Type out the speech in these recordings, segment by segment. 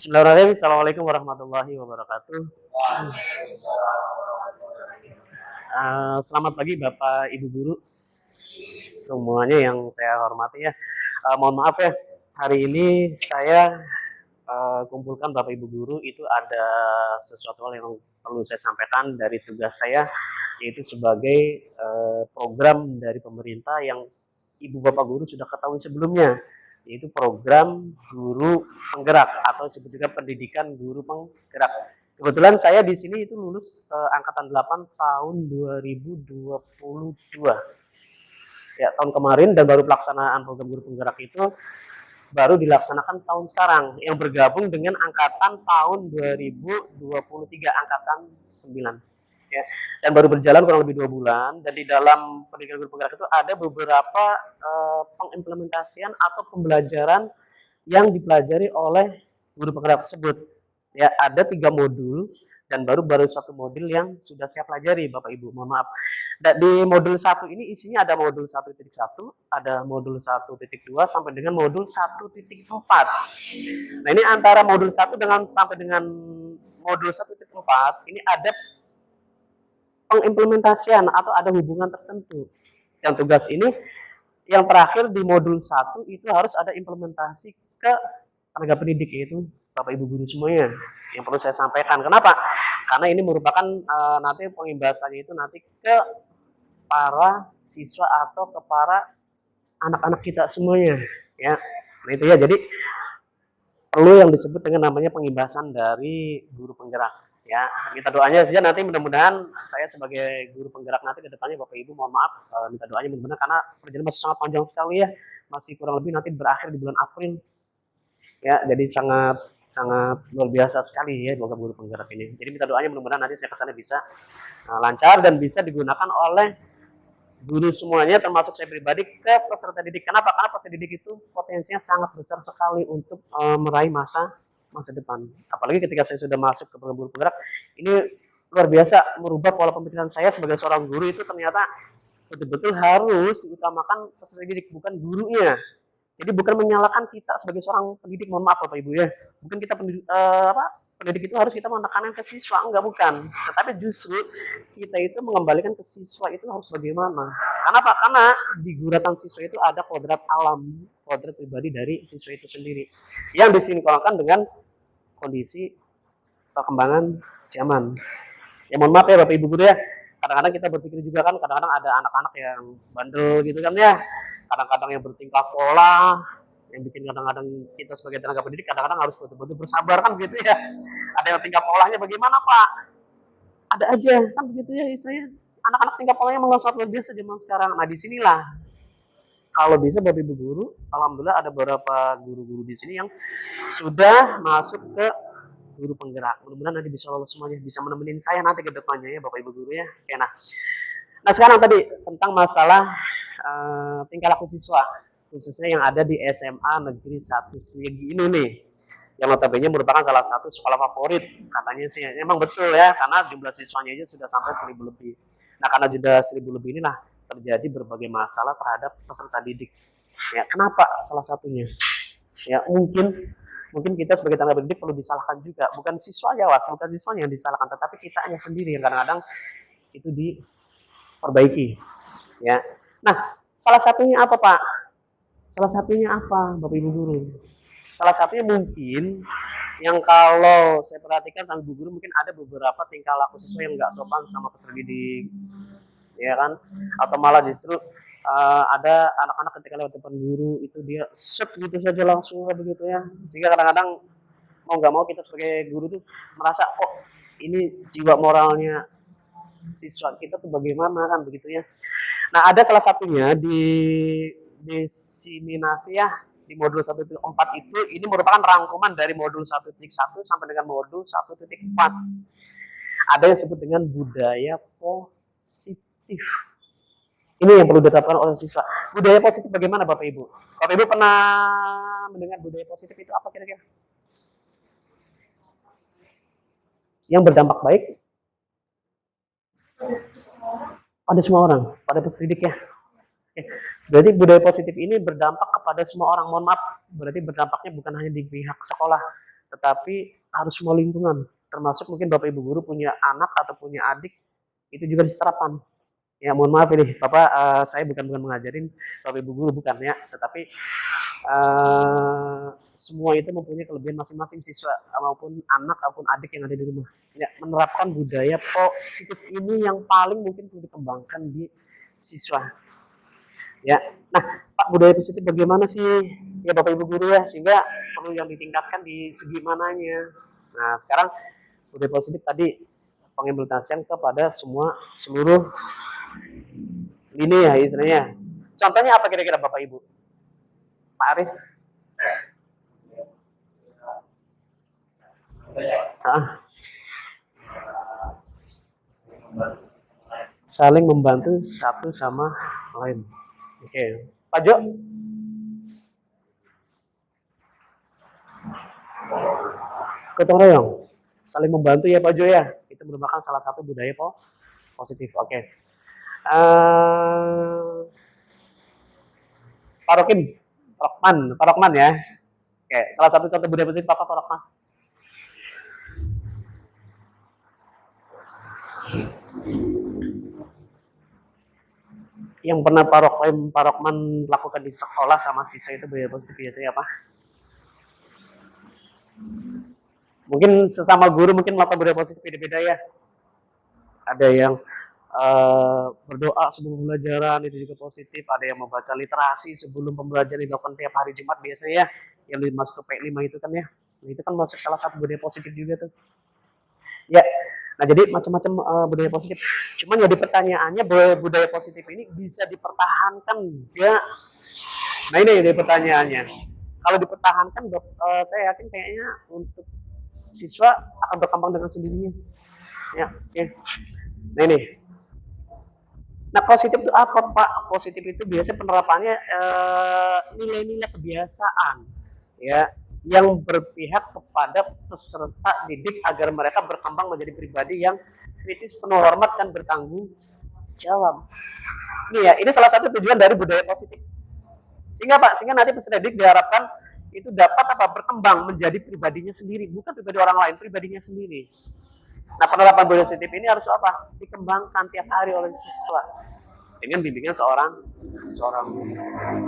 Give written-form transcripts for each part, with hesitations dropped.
Bismillahirrahmanirrahim. Assalamualaikum warahmatullahi wabarakatuh. Selamat pagi Bapak Ibu Guru semuanya yang saya hormati ya. Mohon maaf ya, hari ini saya kumpulkan Bapak Ibu Guru itu ada sesuatu hal yang perlu saya sampaikan dari tugas saya, yaitu sebagai program dari pemerintah yang Ibu Bapak Guru sudah ketahui sebelumnya, yaitu program guru penggerak atau disebut juga pendidikan guru penggerak. Kebetulan saya di sini itu lulus angkatan 8 tahun 2022. Ya, tahun kemarin, dan baru pelaksanaan program guru penggerak itu baru dilaksanakan tahun sekarang yang bergabung dengan angkatan tahun 2023 angkatan 9 ya, dan baru berjalan kurang lebih 2 bulan. Dan di dalam pendidikan guru penggerak itu ada beberapa pengimplementasian atau pembelajaran yang dipelajari oleh guru penggerak tersebut ya. Ada 3 modul dan baru satu modul yang sudah saya pelajari Bapak Ibu, mohon maaf. Dan di modul 1 ini isinya ada modul 1.1, ada modul 1.2 sampai dengan modul 1.4. Nah, ini antara modul 1 sampai dengan modul 1.4 ini ada pengimplementasian atau ada hubungan tertentu. Yang tugas ini yang terakhir di modul 1 itu harus ada implementasi ke tenaga pendidik, yaitu Bapak Ibu Guru semuanya, yang perlu saya sampaikan. Kenapa? Karena ini merupakan nanti pengimbasannya itu nanti ke para siswa atau ke para anak-anak kita semuanya ya. Nah itu ya, jadi perlu yang disebut dengan namanya pengimbasan dari guru penggerak ya. Minta doanya saja nanti, mudah-mudahan saya sebagai guru penggerak nanti ke depannya Bapak Ibu, mohon maaf, minta doanya mudah-mudahan, karena perjalanan masih sangat panjang sekali ya, masih kurang lebih nanti berakhir di bulan April ya. Jadi sangat luar biasa sekali ya program guru penggerak ini. Jadi minta doanya mudah-mudahan nanti saya kesana bisa lancar dan bisa digunakan oleh guru semuanya, termasuk saya pribadi, ke peserta didik. Kenapa? Karena peserta didik itu potensinya sangat besar sekali untuk meraih masa depan. Apalagi ketika saya sudah masuk ke program guru penggerak, ini luar biasa merubah pola pemikiran saya sebagai seorang guru. Itu ternyata betul-betul harus diutamakan peserta didik, bukan gurunya. Jadi bukan menyalahkan kita sebagai seorang pendidik, mohon maaf Bapak Ibu ya. Bukan kita pendidik itu harus kita menekankan ke siswa, enggak, bukan. Tetapi justru kita itu mengembalikan ke siswa itu harus bagaimana. Kenapa? Karena di guratan siswa itu ada kodrat alam, kodrat pribadi dari siswa itu sendiri, yang disinkronkan dengan kondisi perkembangan zaman. Ya mohon maaf ya Bapak Ibu Guru ya. Kadang-kadang kita berpikir juga kan, kadang-kadang ada anak-anak yang bandel gitu kan ya. Kadang-kadang yang bertingkah pola, yang bikin kadang-kadang kita sebagai tenaga pendidik kadang-kadang harus betul-betul bersabar kan gitu ya. Ada yang tingkah polanya bagaimana Pak? Ada aja kan begitu ya istilahnya. Anak-anak tingkah polanya memang sangat luar biasa zaman sekarang. Nah disinilah kalau bisa Bapak Ibu Guru, alhamdulillah ada beberapa guru-guru di sini yang sudah masuk ke guru penggerak. Mudah-mudahan nanti bisa lolos semuanya, bisa menemenin saya nanti ke depannya ya Bapak Ibu Guru ya. Oke, nah sekarang tadi tentang masalah tingkah laku siswa, khususnya yang ada di SMA Negeri 1 Sigi ini nih, yang notabene merupakan salah satu sekolah favorit katanya sih. Emang betul ya, karena jumlah siswanya aja sudah sampai 1000 lebih. Nah karena sudah 1000 lebih inilah terjadi berbagai masalah terhadap peserta didik. Ya kenapa? Salah satunya ya mungkin kita sebagai tenaga pendidik perlu disalahkan juga, bukan siswa ya, bukan siswanya yang disalahkan, tetapi kitanya sendiri yang kadang-kadang itu diperbaiki ya. Nah salah satunya apa Pak? Salah satunya apa Bapak Ibu Guru? Salah satunya mungkin yang kalau saya perhatikan sama Ibu Guru, mungkin ada beberapa tingkah laku siswa yang nggak sopan sama peserta didik ya kan, atau malah justru ada anak-anak ketika lewat depan guru itu dia set gitu saja langsung begitu ya, sehingga kadang-kadang mau nggak mau kita sebagai guru tuh merasa kok ini jiwa moralnya siswa kita tuh bagaimana kan begitu ya. Nah ada salah satunya di diseminasi ya di modul 1.4 itu, ini merupakan rangkuman dari modul 1.1 sampai dengan modul 1.4. Ada yang disebut dengan budaya positif. Ini yang perlu diterapkan oleh siswa. Budaya positif bagaimana Bapak Ibu? Bapak Ibu pernah mendengar budaya positif itu apa kira-kira? Yang berdampak baik pada semua orang, pada peserta didik ya. Berarti budaya positif ini berdampak kepada semua orang. Mohon maaf, berarti berdampaknya bukan hanya di pihak sekolah, tetapi harus semua lingkungan, termasuk mungkin Bapak Ibu guru punya anak atau punya adik, itu juga diterapkan. Ya mohon maaf ini Bapak, saya bukan mengajarin Bapak Ibu guru, bukan ya, tetapi semua itu mempunyai kelebihan masing-masing siswa maupun anak ataupun adik yang ada di rumah. Ya, menerapkan budaya positif ini yang paling mungkin perlu dikembangkan di siswa. Ya, nah Pak, budaya positif bagaimana sih ya Bapak Ibu guru ya, sehingga perlu yang ditingkatkan di segi mananya. Nah sekarang budaya positif tadi pengimplementasian kepada seluruh lini ya istilahnya. Contohnya apa kira-kira Bapak Ibu? Pak Aris? Saling membantu satu sama lain. Oke. Pak Jo? Gotong royong. Saling membantu ya Pak Jo ya. Itu merupakan salah satu budaya positif. Oke. Pak Rokim, Pak Rokman ya. Oke, salah satu contoh budaya positif apa Pak Rokman? Yang pernah Pak Rokman lakukan di sekolah sama siswa itu budaya positif biasanya apa? Mungkin sesama guru mungkin melakukan budaya positif beda-beda ya. Ada yang berdoa sebelum pembelajaran, itu juga positif. Ada yang membaca literasi sebelum pembelajaran dilakukan tiap hari Jumat biasanya ya. Yang masuk ke P5 itu kan ya. Nah, itu kan masuk salah satu budaya positif juga tuh. Ya, nah jadi macam-macam budaya positif. Cuman jadi pertanyaannya, budaya positif ini bisa dipertahankan enggak? Nah ini jadi pertanyaannya. Kalau dipertahankan, saya yakin kayaknya untuk siswa akan berkembang dengan sendirinya. Ya, ya. Nah ini. Nah positif itu apa Pak? Positif itu biasanya penerapannya nilai-nilai kebiasaan, ya, yang berpihak kepada peserta didik agar mereka berkembang menjadi pribadi yang kritis, penuh hormat dan bertanggung jawab. Ini ya, ini salah satu tujuan dari budaya positif. Sehingga Pak, sehingga nanti peserta didik diharapkan itu dapat berkembang menjadi pribadinya sendiri, bukan pribadi orang lain, pribadinya sendiri. Nah penerapan budaya positif ini harus apa? Dikembangkan tiap hari oleh siswa dengan bimbingan seorang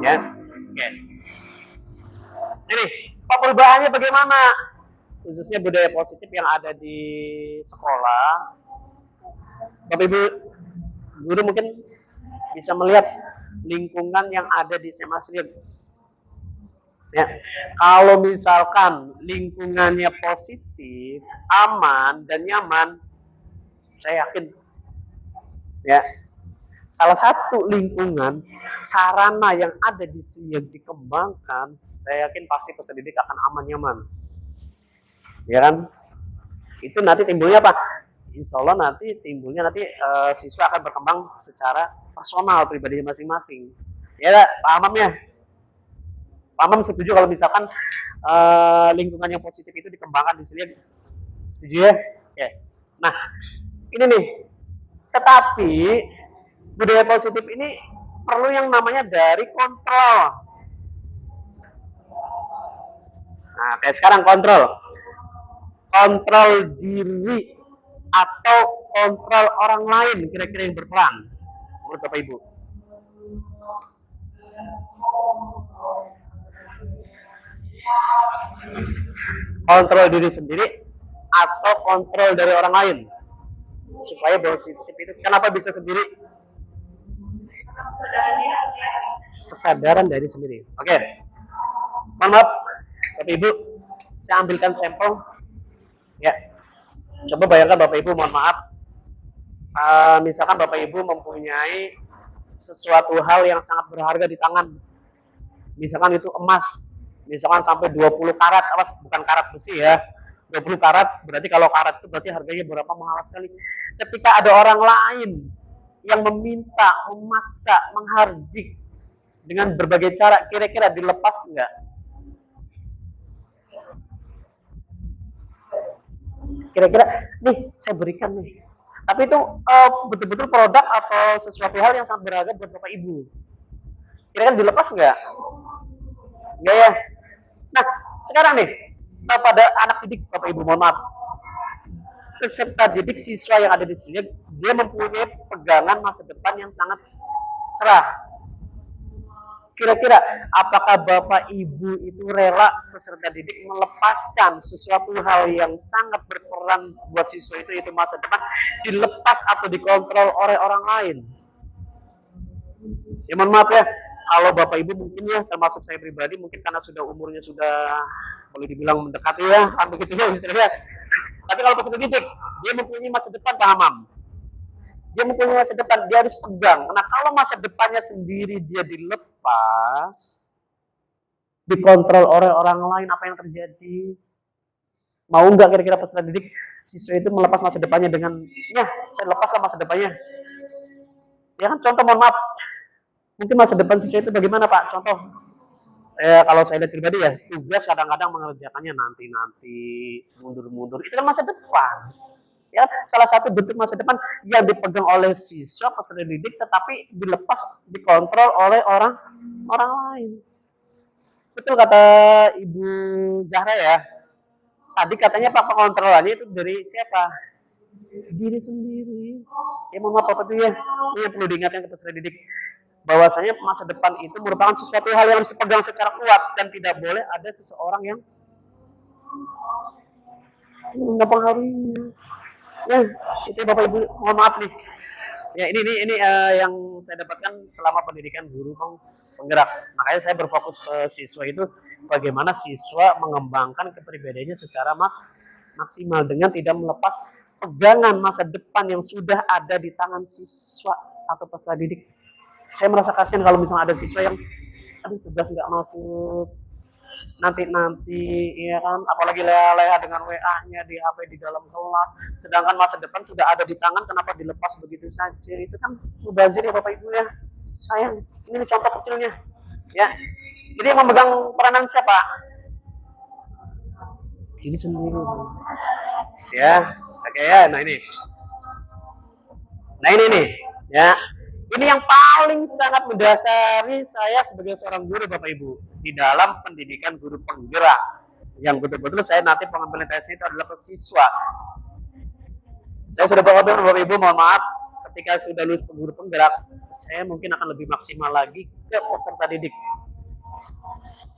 ya. Oke. Ini Pak, perubahannya bagaimana? Khususnya budaya positif yang ada di sekolah. Bapak Ibu guru mungkin bisa melihat lingkungan yang ada di SMA Sliep. Ya, kalau misalkan lingkungannya positif, aman dan nyaman, saya yakin ya salah satu lingkungan sarana yang ada di sini yang dikembangkan, saya yakin pasti peserta didik akan aman nyaman, ya kan? Itu nanti timbulnya apa? Insya Allah nanti timbulnya siswa akan berkembang secara personal pribadinya masing-masing. Ya, Pak Amam ya. Pak Amam setuju kalau misalkan lingkungan yang positif itu dikembangkan di sini, setuju ya? Ya. Nah, ini nih. Tetapi budaya positif ini perlu yang namanya dari kontrol. Nah, kayak sekarang kontrol diri atau kontrol orang lain kira-kira yang berperan menurut Bapak Ibu. Kontrol diri sendiri atau kontrol dari orang lain supaya positif itu. Kenapa bisa sendiri? Kesadaran dari sendiri. Oke. Mohon maaf Bapak Ibu, saya ambilkan sampel ya. Coba bayangkan Bapak Ibu, mohon maaf, misalkan Bapak Ibu mempunyai sesuatu hal yang sangat berharga di tangan, misalkan itu emas, misalkan sampai 20 karat, bukan karat besi ya, 20 karat, berarti kalau karat itu berarti harganya berapa mahal sekali. Ketika ada orang lain yang meminta, memaksa, menghardik dengan berbagai cara, kira-kira dilepas enggak? Kira-kira, nih saya berikan nih. Tapi itu betul-betul produk atau sesuatu hal yang sangat berharga buat Bapak Ibu. Kira-kira dilepas enggak? Enggak ya? Nah, sekarang nih, Kepada anak didik Bapak Ibu, mohon maaf, peserta didik siswa yang ada di sini, dia mempunyai pegangan masa depan yang sangat cerah. Kira-kira apakah Bapak Ibu itu rela peserta didik melepaskan sesuatu hal yang sangat berperan buat siswa itu, yaitu masa depan, dilepas atau dikontrol oleh orang lain? Ya mohon maaf ya, kalau Bapak Ibu mungkin ya, termasuk saya pribadi, mungkin karena sudah umurnya sudah boleh dibilang mendekati ya, kan begitu ya istilahnya. Tapi kalau peserta didik, dia mempunyai masa depan, Pak Hamam. Dia mempunyai masa depan, dia harus pegang. Nah, kalau masa depannya sendiri dia dilepas, dikontrol oleh orang lain, apa yang terjadi? Mau nggak kira-kira peserta didik siswa itu melepas masa depannya dengan, ya saya lepaslah masa depannya. Ya kan, contoh mohon maaf, mungkin masa depan siswa itu bagaimana Pak? Contoh, kalau saya lihat pribadi ya, tugas kadang-kadang mengerjakannya nanti-nanti, mundur-mundur, itu kan masa depan. Ya, salah satu bentuk masa depan yang dipegang oleh siswa peserta didik, tetapi dilepas, dikontrol oleh orang lain. Betul kata Ibu Zahra ya. Tadi katanya Pak pengontrolannya itu dari siapa? Diri sendiri. Ya mohon maaf Bapak itu ya, ini yang perlu diingatkan ke peserta didik, bahwasanya masa depan itu merupakan sesuatu hal yang harus dipegang secara kuat dan tidak boleh ada seseorang yang mempengaruhi. Ya, itu Bapak Ibu, mohon maaf nih. Ya, ini yang saya dapatkan selama pendidikan guru penggerak. Makanya saya berfokus ke siswa itu, bagaimana siswa mengembangkan kepribadiannya secara maksimal dengan tidak melepas pegangan masa depan yang sudah ada di tangan siswa atau peserta didik. Saya merasa kasihan kalau misalnya ada siswa yang aduh tugas nggak masuk, nanti ya kan, apalagi leha-leha dengan WA-nya di HP di dalam kelas, sedangkan masa depan sudah ada di tangan, kenapa dilepas begitu saja? Itu kan mubazir ya Bapak Ibu ya, sayang. Ini contoh kecilnya ya. Jadi yang memegang peranan siapa? Diri sendiri ya. Oke ya, nah ini nih ya. Ini yang paling sangat mendasari saya sebagai seorang guru Bapak Ibu di dalam pendidikan guru penggerak, yang betul-betul saya nanti pengambilan tesnya itu adalah ke siswa. Saya sudah berkomitmen Bapak Ibu, mohon maaf, ketika sudah lulus guru penggerak, saya mungkin akan lebih maksimal lagi ke peserta didik.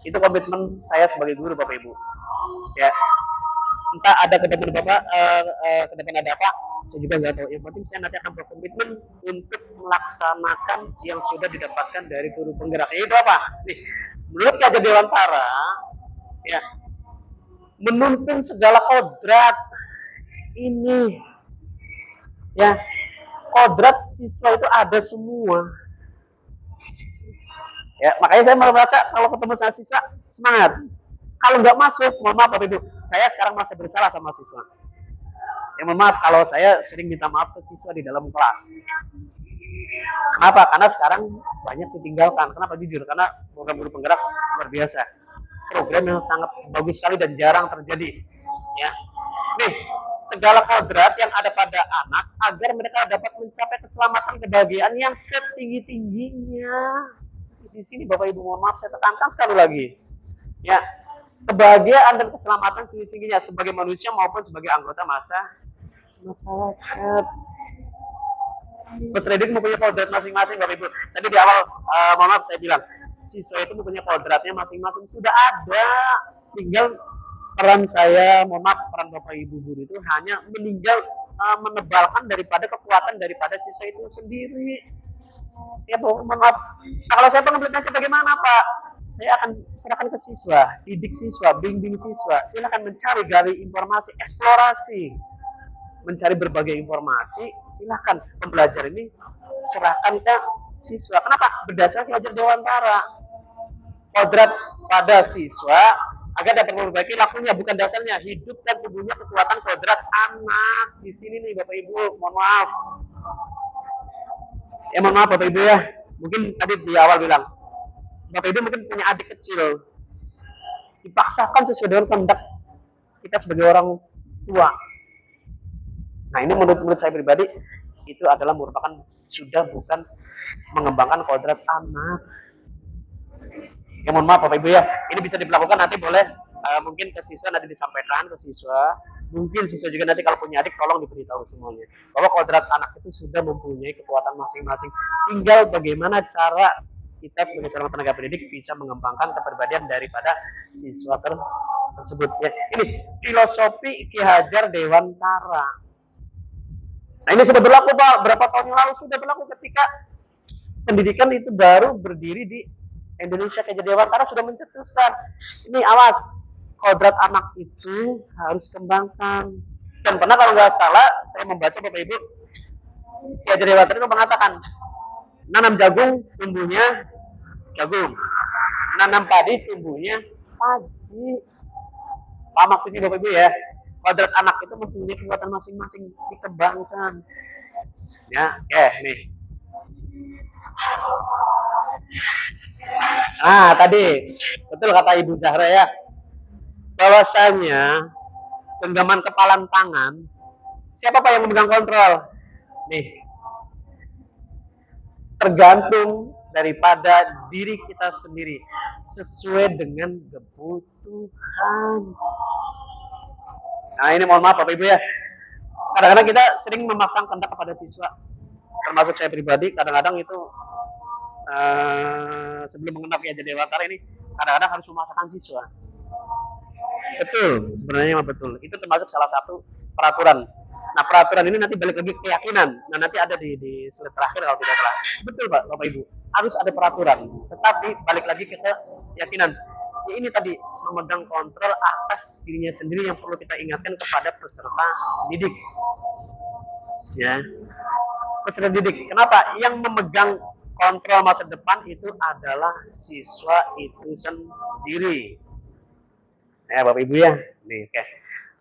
Itu komitmen saya sebagai guru Bapak Ibu ya. Entah ada ke depan Bapak, ke depan ada apa, saya juga nggak tahu. Yang penting saya nanti akan berkomitmen untuk melaksanakan yang sudah didapatkan dari guru penggerak. Itu apa? Nih, menurut Kajian Dewantara, ya, menuntun segala kodrat ini, ya, kodrat siswa itu ada semua. Ya, makanya saya merasa kalau ketemu sama siswa semangat. Kalau nggak masuk, mohon maaf Bapak Ibu, saya sekarang masih bersalah sama siswa. Ya mohon maaf kalau saya sering minta maaf ke siswa di dalam kelas. Kenapa? Karena sekarang banyak ditinggalkan. Kenapa? Jujur, karena program guru penggerak luar biasa. Program yang sangat bagus sekali dan jarang terjadi. Ya, nih segala kodrat yang ada pada anak agar mereka dapat mencapai keselamatan kebahagiaan yang setinggi-tingginya. Di sini Bapak Ibu mohon maaf saya tekankan sekali lagi. Ya, kebahagiaan dan keselamatan setinggi-tingginya sebagai manusia maupun sebagai anggota masyarakat. Peserta didik mempunyai kodrat masing-masing Bapak Ibu. Tadi di awal mohon maaf saya bilang siswa itu mempunyai kodratnya masing-masing, sudah ada. Tinggal peran saya, mohon maaf, peran Bapak Ibu guru itu hanya meninggal menebalkan daripada kekuatan daripada siswa itu sendiri. Ya mohon maaf. Nah, kalau saya pengimplementasi bagaimana Pak? Saya akan serahkan ke siswa, didik siswa, bimbing siswa. Silakan mencari gali informasi, eksplorasi, mencari berbagai informasi. Silakan pembelajar ini serahkan ke siswa. Kenapa? Berdasarkan Kajian Dewantara, kodrat pada siswa agar dapat memperbaiki lakunya, bukan dasarnya. Hidup dan tubuhnya kekuatan kodrat anak. Di sini nih Bapak Ibu, mohon maaf. Ya mohon maaf Bapak Ibu ya. Mungkin tadi di awal bilang, Bapak Ibu mungkin punya adik kecil, dipaksakan sesuai dengan kehendak kita sebagai orang tua. Nah ini menurut saya pribadi itu adalah merupakan sudah bukan mengembangkan kodrat anak. Ya mohon maaf Bapak Ibu ya, ini bisa dilakukan nanti boleh Mungkin ke siswa nanti disampaikan ke siswa, mungkin siswa juga nanti kalau punya adik tolong diberitahu semuanya bahwa kodrat anak itu sudah mempunyai kekuatan masing-masing, tinggal bagaimana cara kita sebagai seorang tenaga pendidik bisa mengembangkan kepribadian daripada siswa tersebut ya. Ini filosofi Ki Hajar Dewantara. Nah ini sudah berlaku Pak, berapa tahun yang lalu sudah berlaku ketika pendidikan itu baru berdiri di Indonesia. Ki Hajar Dewantara sudah mencetuskan, ini awas, kodrat anak itu harus kembangkan. Dan pernah kalau nggak salah, saya membaca Bapak Ibu, Ki Hajar Dewantara itu mengatakan, nanam jagung tumbuhnya jagung, nanam padi tumbuhnya padi. Apa maksudnya Bapak Ibu ya? Kodrat anak itu mempunyai kekuatan masing-masing, dikembangkan. Ya, nih. Nah, tadi betul kata Ibu Zahra ya, bahwasanya genggaman kepalan tangan, siapa Pak yang memegang kontrol? Nih, tergantung daripada diri kita sendiri, sesuai dengan kebutuhan. Nah, ini mohon maaf Bapak Ibu ya, kadang-kadang kita sering memaksakan kehendak kepada siswa, termasuk saya pribadi. Kadang-kadang itu sebelum mengenal Ki Hajar Dewantara ini, kadang-kadang harus memaksakan siswa. Betul, sebenarnya betul. Itu termasuk salah satu peraturan. Nah, peraturan ini nanti balik lagi ke keyakinan. Nah, nanti ada di slide terakhir kalau tidak salah. Betul Pak, Bapak Ibu. Harus ada peraturan. Tetapi balik lagi ke keyakinan. Ya, ini tadi memegang kontrol atas dirinya sendiri yang perlu kita ingatkan kepada peserta didik. Ya, peserta didik. Kenapa? Yang memegang kontrol masa depan itu adalah siswa itu sendiri. Ya Bapak Ibu ya. Nih, oke.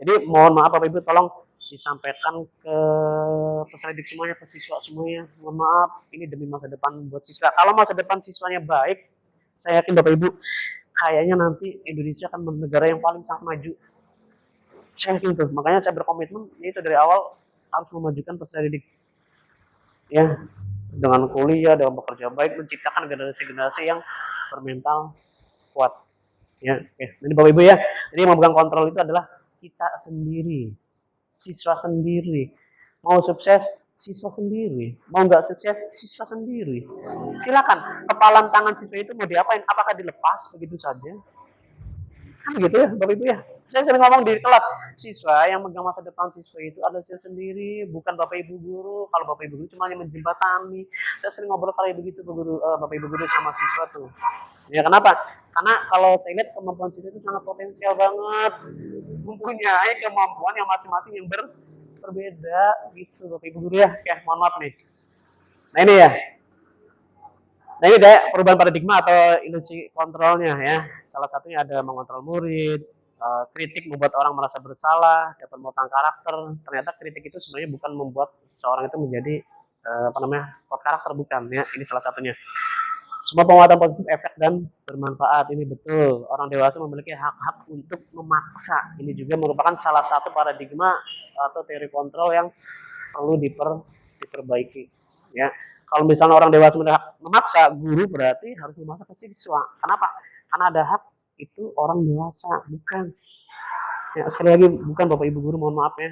Jadi mohon maaf Bapak Ibu, tolong disampaikan ke peserta didik semuanya, ke siswa semuanya. Mohon maaf, ini demi masa depan buat siswa. Kalau masa depan siswanya baik, saya yakin Bapak Ibu, kayaknya nanti Indonesia akan menjadi negara yang paling sangat maju. Saya yakin tuh. Makanya saya berkomitmen itu dari awal harus memajukan peserta didik. Ya, dengan kuliah, dengan bekerja baik, menciptakan generasi-generasi yang bermental kuat. Ya, oke. Jadi Bapak Ibu ya, jadi yang memegang kontrol itu adalah kita sendiri, siswa sendiri. Mau sukses, siswa sendiri. Mau nggak sukses, siswa sendiri. Silakan, kepalan tangan siswa itu mau diapain? Apakah dilepas begitu saja? Kan gitu ya Bapak Ibu ya. Saya sering ngomong di kelas, siswa yang megang masa depan siswa itu adalah siswa sendiri, bukan Bapak Ibu guru. Kalau Bapak Ibu guru cuma hanya menjembatani. Saya sering ngobrol kayak begitu Bapak Ibu guru sama siswa tuh. Ya kenapa? Karena kalau saya lihat kemampuan siswa itu sangat potensial banget, mempunyai kemampuan yang masing-masing yang berbeda gitu Bapak Ibu guru ya. Ya mohon maaf nih. Nah ini ya. Nah ini ada perubahan paradigma atau ilusi kontrolnya ya. Salah satunya ada mengontrol murid, kritik membuat orang merasa bersalah, dapat memotong karakter. Ternyata kritik itu sebenarnya bukan membuat seseorang itu menjadi kuat karakter, bukan ya. Ini salah satunya. Semua penguatan positif efek dan bermanfaat, ini betul. Orang dewasa memiliki hak-hak untuk memaksa. Ini juga merupakan salah satu paradigma atau teori kontrol yang perlu diperbaiki ya. Kalau misalnya orang dewasa memaksa, guru berarti harus memaksa ke siswa. Kenapa? Karena ada hak itu orang dewasa, bukan. Ya, sekali lagi bukan Bapak Ibu guru, mohon maaf ya.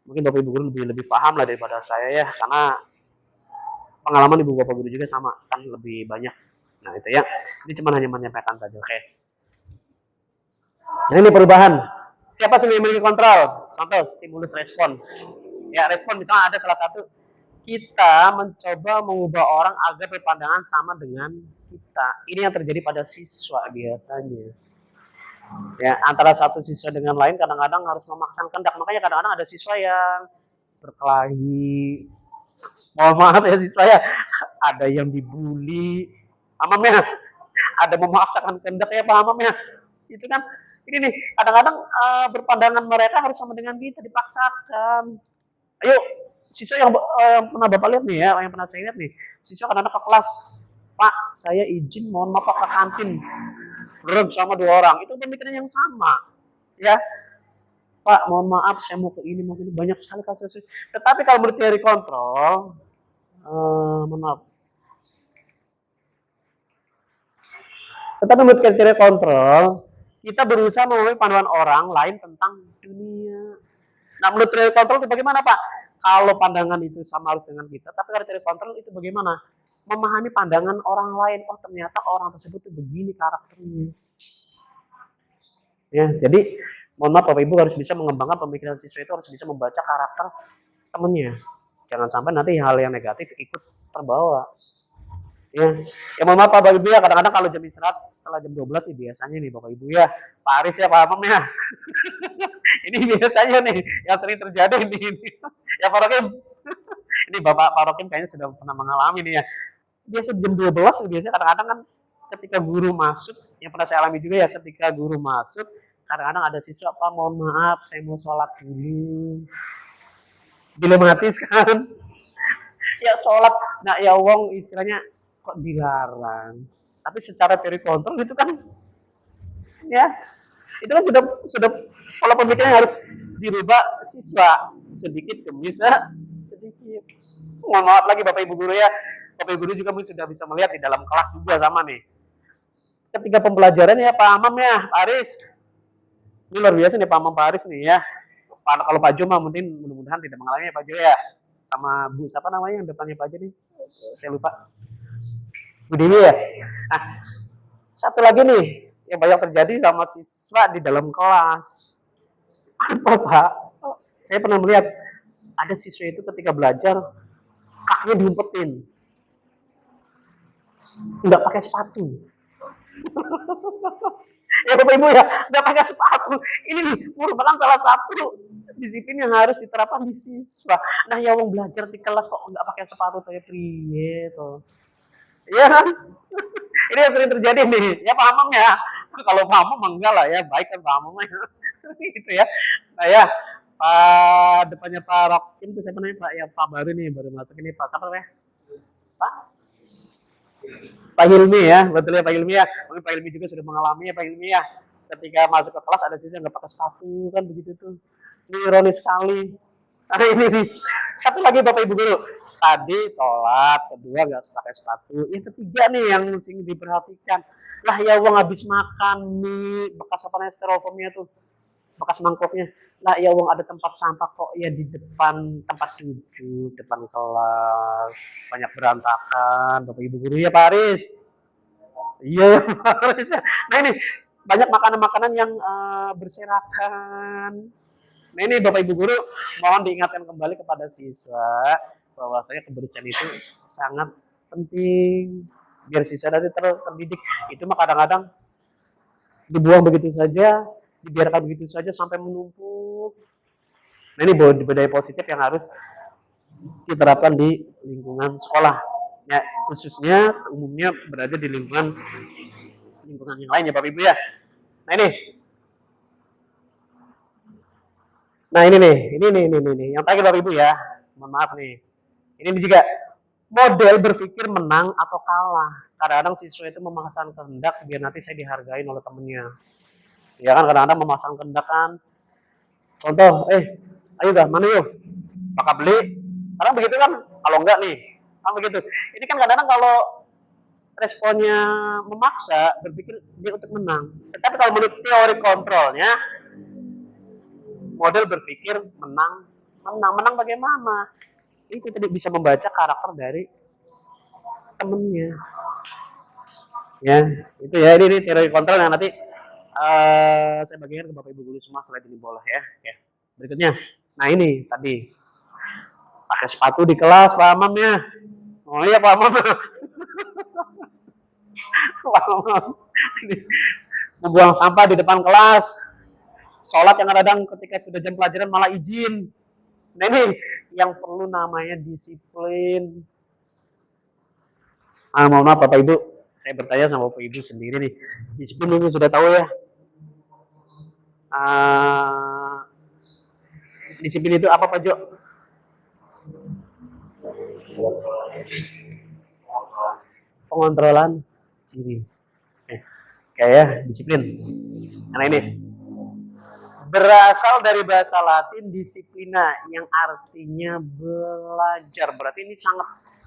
Mungkin Bapak Ibu guru lebih paham lah daripada saya ya, karena pengalaman Ibu Bapak guru juga sama, kan lebih banyak. Nah itu ya, ini cuma hanya menyampaikan saja. Oke. Nah ini perubahan. Siapa sih yang memiliki kontrol? Contoh, stimulus respon. Ya, respon misalnya ada salah satu, kita mencoba mengubah orang agar berpandangan sama dengan kita. Ini yang terjadi pada siswa biasanya. Ya, antara satu siswa dengan lain kadang-kadang harus memaksakan kehendak. Makanya kadang-kadang ada siswa yang berkelahi. Mohon maaf ya siswa ya. Ada yang dibully. Paham ya? Ada memaksakan kehendak ya, paham ya? Itu kan ini nih, kadang-kadang berpandangan mereka harus sama dengan kita, dipaksakan. Ayo, siswa yang pernah Bapak lihat nih ya, yang pernah saya lihat nih, siswa kadang-kadang ke kelas, Pak, saya izin mohon maaf ke kantin, sama 2 orang, itu pemikiran yang sama, ya. Pak, mohon maaf, saya mau ke ini, banyak sekali kasus. Tetapi kalau menurut teori kontrol, mohon maaf. Tetapi menurut teori kontrol, kita berusaha memahami pandangan orang lain tentang dunia. Nah, menurut teori kontrol itu bagaimana, Pak? Kalau pandangan itu sama harus dengan kita, tapi kalau teori kontrol itu bagaimana? Memahami pandangan orang lain. Oh, ternyata orang tersebut itu begini karakternya. Ya, jadi mohon maaf Bapak Ibu harus bisa mengembangkan pemikiran siswa itu, harus bisa membaca karakter temennya. Jangan sampai nanti hal yang negatif ikut terbawa. Ya, ya mohon maaf Bapak Ibu ya, kadang-kadang kalau jam istirahat setelah jam 12 sih biasanya nih Bapak Ibu ya, Pak Aris ya, Pak Amam ya. Ini biasanya nih yang sering terjadi nih. Ya Pak Rokim, ini Bapak Pak Rokim kayaknya sudah pernah mengalami nih ya. Biasa jam 12 biasanya kadang-kadang kan ketika guru masuk, yang pernah saya alami juga ya, ketika guru masuk, kadang-kadang ada siswa, Pak mohon maaf saya mau sholat dulu. Dilematis kan? Ya sholat, nah ya wong istilahnya kok dilarang. Tapi secara teori kontrol itu kan, ya itu kan sudah pola pemikiran harus dirubah siswa sedikit demi sedikit. Mohon maaf lagi Bapak Ibu guru ya, Bapak Ibu guru juga sudah bisa melihat di dalam kelas juga sama nih. Ketika pembelajaran ya Pak Amam ya, Pak Aris, ini luar biasa nih Pak Amam, Pak Aris nih ya. Kalau Pak Jo mah mungkin mudah-mudahan tidak mengalami ya Pak Jo ya. Sama Bu siapa namanya yang depannya Pak Jo nih? Saya lupa. Bu Dewi ya. Nah, satu lagi nih yang banyak terjadi sama siswa di dalam kelas. Apa Pak? Saya pernah melihat ada siswa itu ketika belajar kakinya diumpetin, nggak pakai sepatu. Ya Bapak Ibu ya, nggak pakai sepatu. Ini nih merupakan salah satu disiplin yang harus diterapkan di siswa. Nah ya wong belajar di kelas kok nggak pakai sepatu tuh ya priye tuh. Iya kan? Ini yang sering terjadi nih. Ya paham ya. Kalau paham enggak lah ya, baik kan paham ya. Gitu ya. Nah ya, Pak depannya Pak Rokin itu siapa namanya Pak? Ya Pak baru nih, baru masuk ini Pak siapa namanya? Pak Pak Hilmi ya, betul ya Pak Hilmi ya. Mungkin Pak Hilmi juga sudah mengalami ya Pak Hilmi ya. Ketika masuk ke kelas ada siswa yang nggak pakai sepatu kan begitu tuh. Ini ironis sekali. Nah ini nih. Satu lagi Bapak Ibu guru. Tadi sholat, kedua nggak pakai sepatu. Yang ketiga nih yang sering diperhatikan. Lah ya uang habis makan nih bekas apa namanya styrofoamnya tuh, bekas mangkoknya. Lah ya uang ada tempat sampah kok ya di depan tempat duduk, depan kelas. Banyak berantakan, Bapak Ibu guru ya Pak Aris. Iya, Pak Aris. Nah ini banyak makanan-makanan yang berserakan. Nah ini Bapak Ibu guru mohon diingatkan kembali kepada siswa bahwasanya kebersihan itu sangat penting biar siswa nanti terdidik. Itu mah kadang-kadang dibuang begitu saja, dibiarkan begitu saja sampai menumpuk. Nah ini budaya positif yang harus diterapkan di lingkungan sekolah. Ya, khususnya umumnya berada di lingkungan yang lain ya Bapak Ibu ya. Nah ini. Nah ini nih, ini yang terakhir Bapak Ibu ya. Mohon maaf nih. Ini juga model berpikir menang atau kalah. Kadang-kadang siswa itu memasang kehendak biar nanti saya dihargai oleh temennya. Ya kan kadang-kadang memasang kehendak kan. Contoh, ayo dah mana yuk? Maka beli. Kadang begitu kan. Kalau enggak nih, kan begitu. Ini kan kadang-kadang kalau responnya memaksa, berpikir dia untuk menang. Tetapi kalau menurut teori kontrolnya, model berpikir menang bagaimana? Itu tadi bisa membaca karakter dari temennya. Ya, itu ya ini teori kontrol yang nanti saya bagikan ke Bapak Ibu guru semua slide ini boleh ya. Ya. Berikutnya, nah ini tadi pakai sepatu di kelas Pak Amam ya. Oh iya Pak Amam. Pak Amam. Membuang sampah di depan kelas. Sholat yang kadang ketika sudah jam pelajaran malah izin. Nah ini yang perlu namanya disiplin. Mohon maaf Bapak Ibu, saya bertanya sama Bapak Ibu sendiri nih. Disiplin ini sudah tahu ya. Disiplin itu apa Pak Jo? Pengontrolan diri. Kayak disiplin. Karena ini berasal dari bahasa Latin disiplina yang artinya belajar. Berarti ini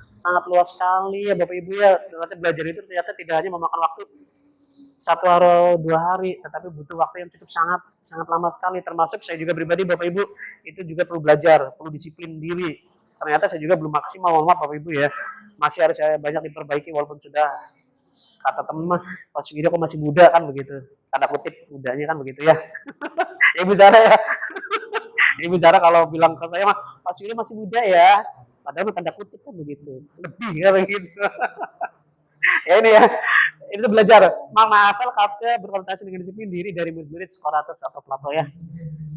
sangat luas sekali ya Bapak Ibu ya. Ternyata belajar itu ternyata tidak hanya memakan waktu 1 atau 2 hari, tetapi butuh waktu yang cukup sangat sangat lama sekali. Termasuk saya juga pribadi Bapak Ibu, itu juga perlu belajar, perlu disiplin diri. Ternyata saya juga belum maksimal, mohon maaf Bapak Ibu ya. Masih harus saya banyak diperbaiki walaupun sudah kata teman mah, "Pas Wiro kok masih muda," kan begitu. Tanda kutip mudanya kan begitu ya. Ibu Zara ya. Ibu Zara kalau bilang ke saya mah, "Pas Wiro masih muda ya." Padahal tanda kutip kan begitu. Lebih kan begitu. Ya ini ya, itu belajar mana asal kata berorientasi dengan disiplin diri dari murid-murid Socrates atau Plato ya.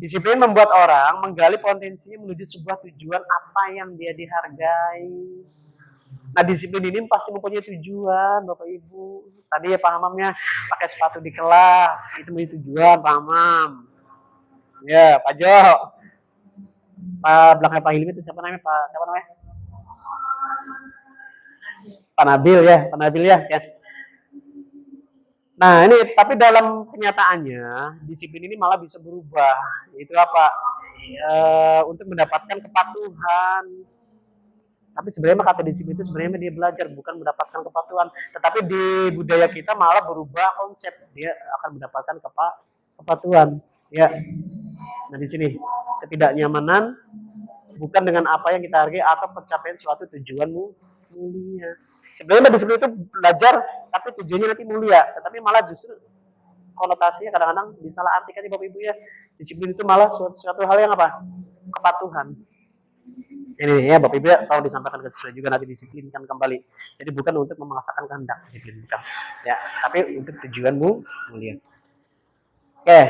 Disiplin membuat orang menggali potensinya menuju sebuah tujuan apa yang dia dihargai. Nah, disiplin ini pasti mempunyai tujuan, Bapak Ibu. Tadi ya Pak Hamamnya pakai sepatu di kelas, itu mempunyai tujuan, Pak Hamam. Ya, Pak Jo. Pak belakangnya Pak Hilmi itu siapa namanya? Siapa namanya? Pak Nabil ya, Pak Nabil ya. Nah, ini tapi dalam kenyataannya disiplin ini malah bisa berubah. Itu apa? Untuk mendapatkan kepatuhan. Tapi sebenarnya kata disiplin itu sebenarnya dia belajar bukan mendapatkan kepatuhan. Tetapi di budaya kita malah berubah konsep, dia akan mendapatkan kepatuhan. Ya. Nah, di sini ketidaknyamanan bukan dengan apa yang kita hargai atau pencapaian suatu tujuan mulia. Sebenarnya disiplin itu belajar, tapi tujuannya nanti mulia. Tetapi malah justru konotasinya kadang-kadang disalah artikan Bapak Ibu ya. Disiplin itu malah suatu hal yang apa? Kepatuhan. Ini ya Bapak Ibu ya, kalau disampaikan ke siswa juga nanti disiplinkan kembali. Jadi bukan untuk memaksakan kehendak disiplin bukan. Ya, tapi untuk tujuanmu mulia. Oke.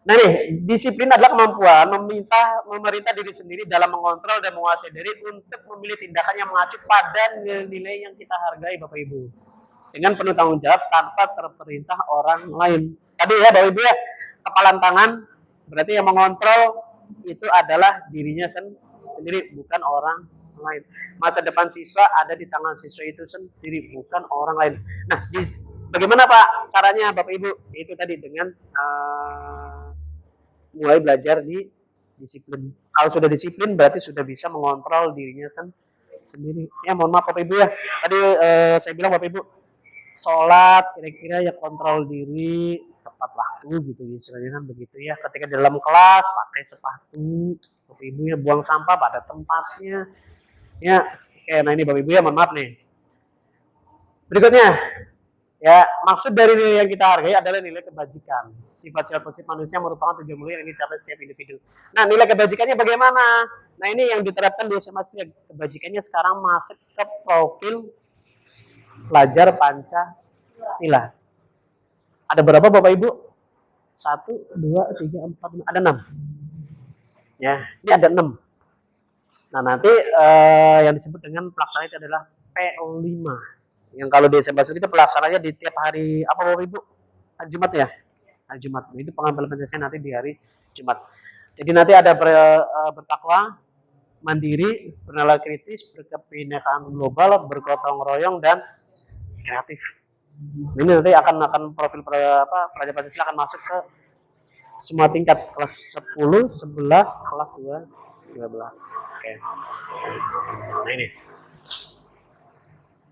Nah nih, disiplin adalah kemampuan memerintah diri sendiri dalam mengontrol dan menguasai diri untuk memilih tindakan yang mengacu pada nilai-nilai yang kita hargai Bapak Ibu. Dengan penuh tanggung jawab tanpa terperintah orang lain. Tadi ya Bapak Ibu ya, kepalan tangan berarti yang mengontrol itu adalah dirinya sendiri, bukan orang lain. Masa depan siswa ada di tangan siswa itu sendiri, bukan orang lain. Nah, bagaimana Pak caranya Bapak Ibu? Itu tadi dengan mulai belajar di disiplin. Kalau sudah disiplin berarti sudah bisa mengontrol dirinya sendiri. Ya mohon maaf Bapak Ibu ya. Tadi saya bilang Bapak Ibu sholat kira-kira ya kontrol diri tepat waktu gitu istilahnya kan begitu ya. Ketika dalam kelas pakai sepatu. Bapak Ibu ya buang sampah pada tempatnya. Ya, oke, nah ini Bapak Ibu ya mohon maaf nih. Berikutnya ya, maksud dari nilai yang kita hargai adalah nilai kebajikan. Sifat-sifat positif manusia merupakan tujuan mulia yang dicapai setiap individu. Nah, nilai kebajikannya bagaimana? Nah, ini yang diterapkan di SMA kebajikannya sekarang masuk ke profil pelajar Pancasila. Ada berapa Bapak Ibu? 1, 2, 3, 4, 5, ada 6. Ya, ini ada 6. Nah, nanti yang disebut dengan pelaksana itu adalah PO5. Yang kalau di SMA itu pelaksananya di tiap hari apa Bapak Ibu? Hari Jumat ya? Hari Jumat. Itu pengambilan penjelasan nanti di hari Jumat. Jadi nanti ada bertakwa, mandiri, bernalar kritis, berkebinekaan global, bergotong royong dan kreatif. Ini nanti akan profil pelajar Pancasila akan masuk ke semua tingkat kelas 10, 11, kelas 2, 12. Oke. Nah ini.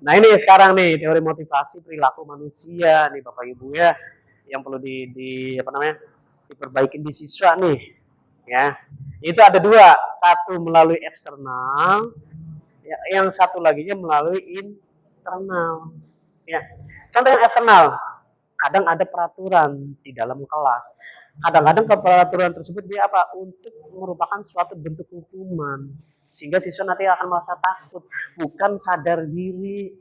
Nah ini sekarang nih teori motivasi perilaku manusia nih Bapak Ibu ya, yang perlu diperbaiki di siswa nih ya. Itu ada 2, satu melalui eksternal, ya, yang satu laginya melalui internal. Ya, contoh yang eksternal, kadang ada peraturan di dalam kelas. Kadang-kadang peraturan tersebut dia apa? Untuk merupakan suatu bentuk hukuman. Sehingga siswa nanti akan merasa takut, bukan sadar diri.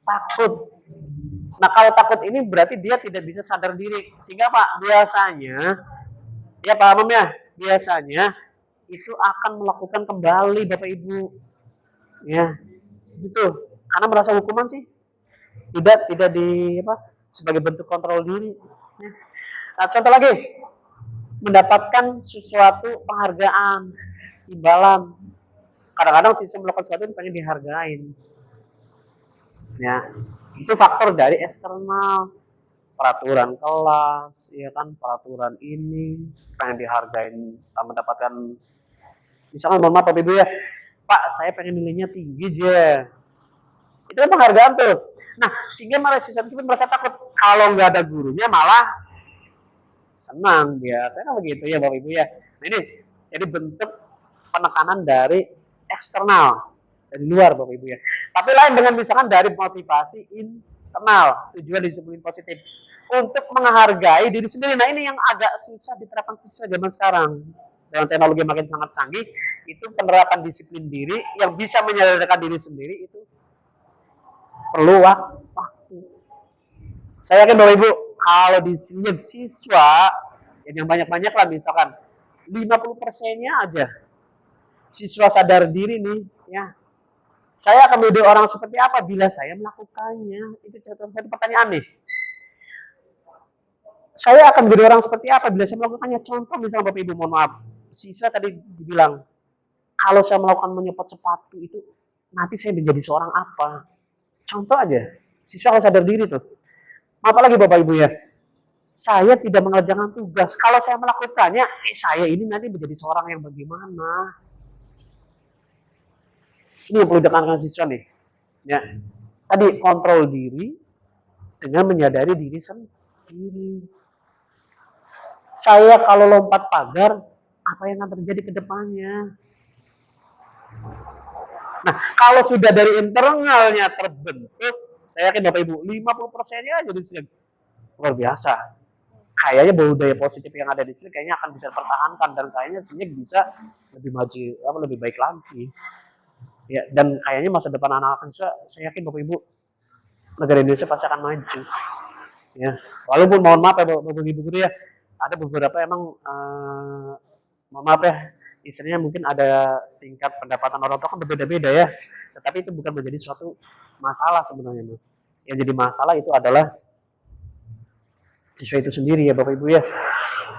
Takut. Nah, kalau takut ini berarti dia tidak bisa sadar diri. Sehingga Pak, biasanya, ya Pak Amam ya, biasanya itu akan melakukan kembali Bapak Ibu. Ya, gitu. Karena merasa hukuman sih. Tidak sebagai bentuk kontrol diri. Nah, contoh lagi, mendapatkan sesuatu penghargaan, imbalan. Kadang-kadang siswa melakukan sesuatu yang pengen dihargain. Ya, itu faktor dari eksternal, peraturan kelas, ya kan, peraturan ini pengen dihargain, mendapatkan, misalkan mohon maaf Bapak Ibu ya, Pak saya pengen nilainya tinggi aja. Itu kan penghargaan tuh. Nah, sehingga malah siswa tersebut merasa takut. Kalau nggak ada gurunya malah senang. Biasanya kan begitu ya Bapak Ibu ya. Nah ini jadi bentuk penekanan dari eksternal, dari luar Bapak Ibu ya. Tapi lain dengan misalkan dari motivasi internal, tujuan disiplin positif untuk menghargai diri sendiri. Nah ini yang agak susah diterapkan siswa zaman sekarang. Dengan teknologi makin sangat canggih, itu penerapan disiplin diri yang bisa menyadarkan diri sendiri itu perlu waktu. Saya yakin Bapak Ibu, kalau di sini siswa yang banyak-banyak lah misalkan 50%-nya aja siswa sadar diri nih ya. Saya akan menjadi orang seperti apa bila saya melakukannya? Itu satu pertanyaan nih. Saya akan menjadi orang seperti apa bila saya melakukannya? Contoh misalnya Bapak Ibu, mohon maaf. Siswa tadi dibilang, kalau saya melakukan menyopot sepatu itu, nanti saya menjadi seorang apa? Contoh aja. Siswa harus sadar diri tuh. Apalagi Bapak Ibu ya, saya tidak mengerjakan tugas. Kalau saya melakukannya, saya ini nanti menjadi seorang yang bagaimana? Ini yang perlu ditekankan siswa nih. Ya. Tadi kontrol diri dengan menyadari diri sendiri. Saya kalau lompat pagar, apa yang akan terjadi ke depannya? Nah, kalau sudah dari internalnya terbentuk, saya yakin Bapak Ibu, 50%-nya jadi luar biasa. Kayaknya budaya positif yang ada di sini kayaknya akan bisa dipertahankan dan kayaknya sini bisa lebih maju, lebih baik lagi. Ya, dan kayaknya masa depan anak-anak siswa, saya yakin Bapak Ibu, negara Indonesia pasti akan maju. Ya, walaupun mohon maaf ya Bapak Ibu guru ya, ada beberapa emang mohon maaf ya, istilahnya mungkin ada tingkat pendapatan orang tua kan berbeda-beda ya. Tetapi itu bukan menjadi suatu masalah sebenarnya. Yang jadi masalah itu adalah siswa itu sendiri ya Bapak Ibu ya.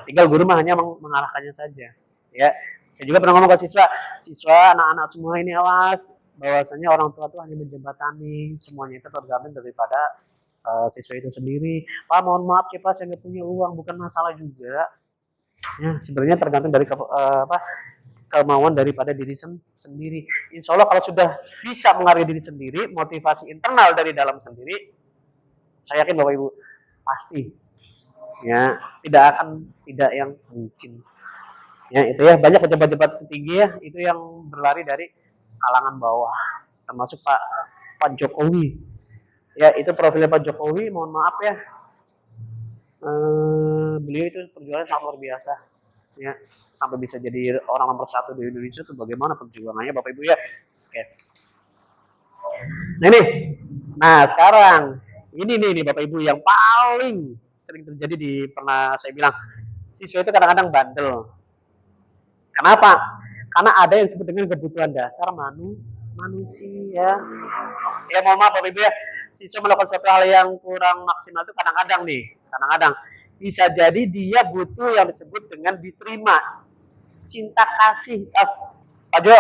Tinggal guru mah hanya mengarahkannya saja. Ya, saya juga pernah ngomong ke siswa anak-anak semua ini awas, bahwasanya orang tua itu hanya menjembatani, semuanya itu tergantung daripada siswa itu sendiri. Pak, mohon maaf ya Pak, saya nggak punya uang, bukan masalah juga. Ya, sebenarnya tergantung dari kemauan daripada diri sendiri. Insya Allah kalau sudah bisa menghargai diri sendiri, motivasi internal dari dalam sendiri, saya yakin Bapak Ibu pasti ya tidak yang mungkin. Ya itu ya, banyak pejabat-pejabat tinggi ya itu yang berlari dari kalangan bawah, termasuk Pak Jokowi. Ya itu profilnya Pak Jokowi, mohon maaf ya, beliau itu perjuangannya sangat luar biasa ya, sampai bisa jadi orang nomor 1 di Indonesia itu bagaimana perjuangannya Bapak Ibu ya. Oke. Nah ini, sekarang ini nih Bapak Ibu yang paling sering terjadi pernah saya bilang, siswa itu kadang-kadang bandel. Kenapa? Karena ada yang disebut dengan kebutuhan dasar manusia. Ya mohon maaf Bapak Ibu ya, siswa melakukan suatu hal yang kurang maksimal itu kadang-kadang bisa jadi dia butuh yang disebut dengan diterima, cinta kasih. Pak Jo,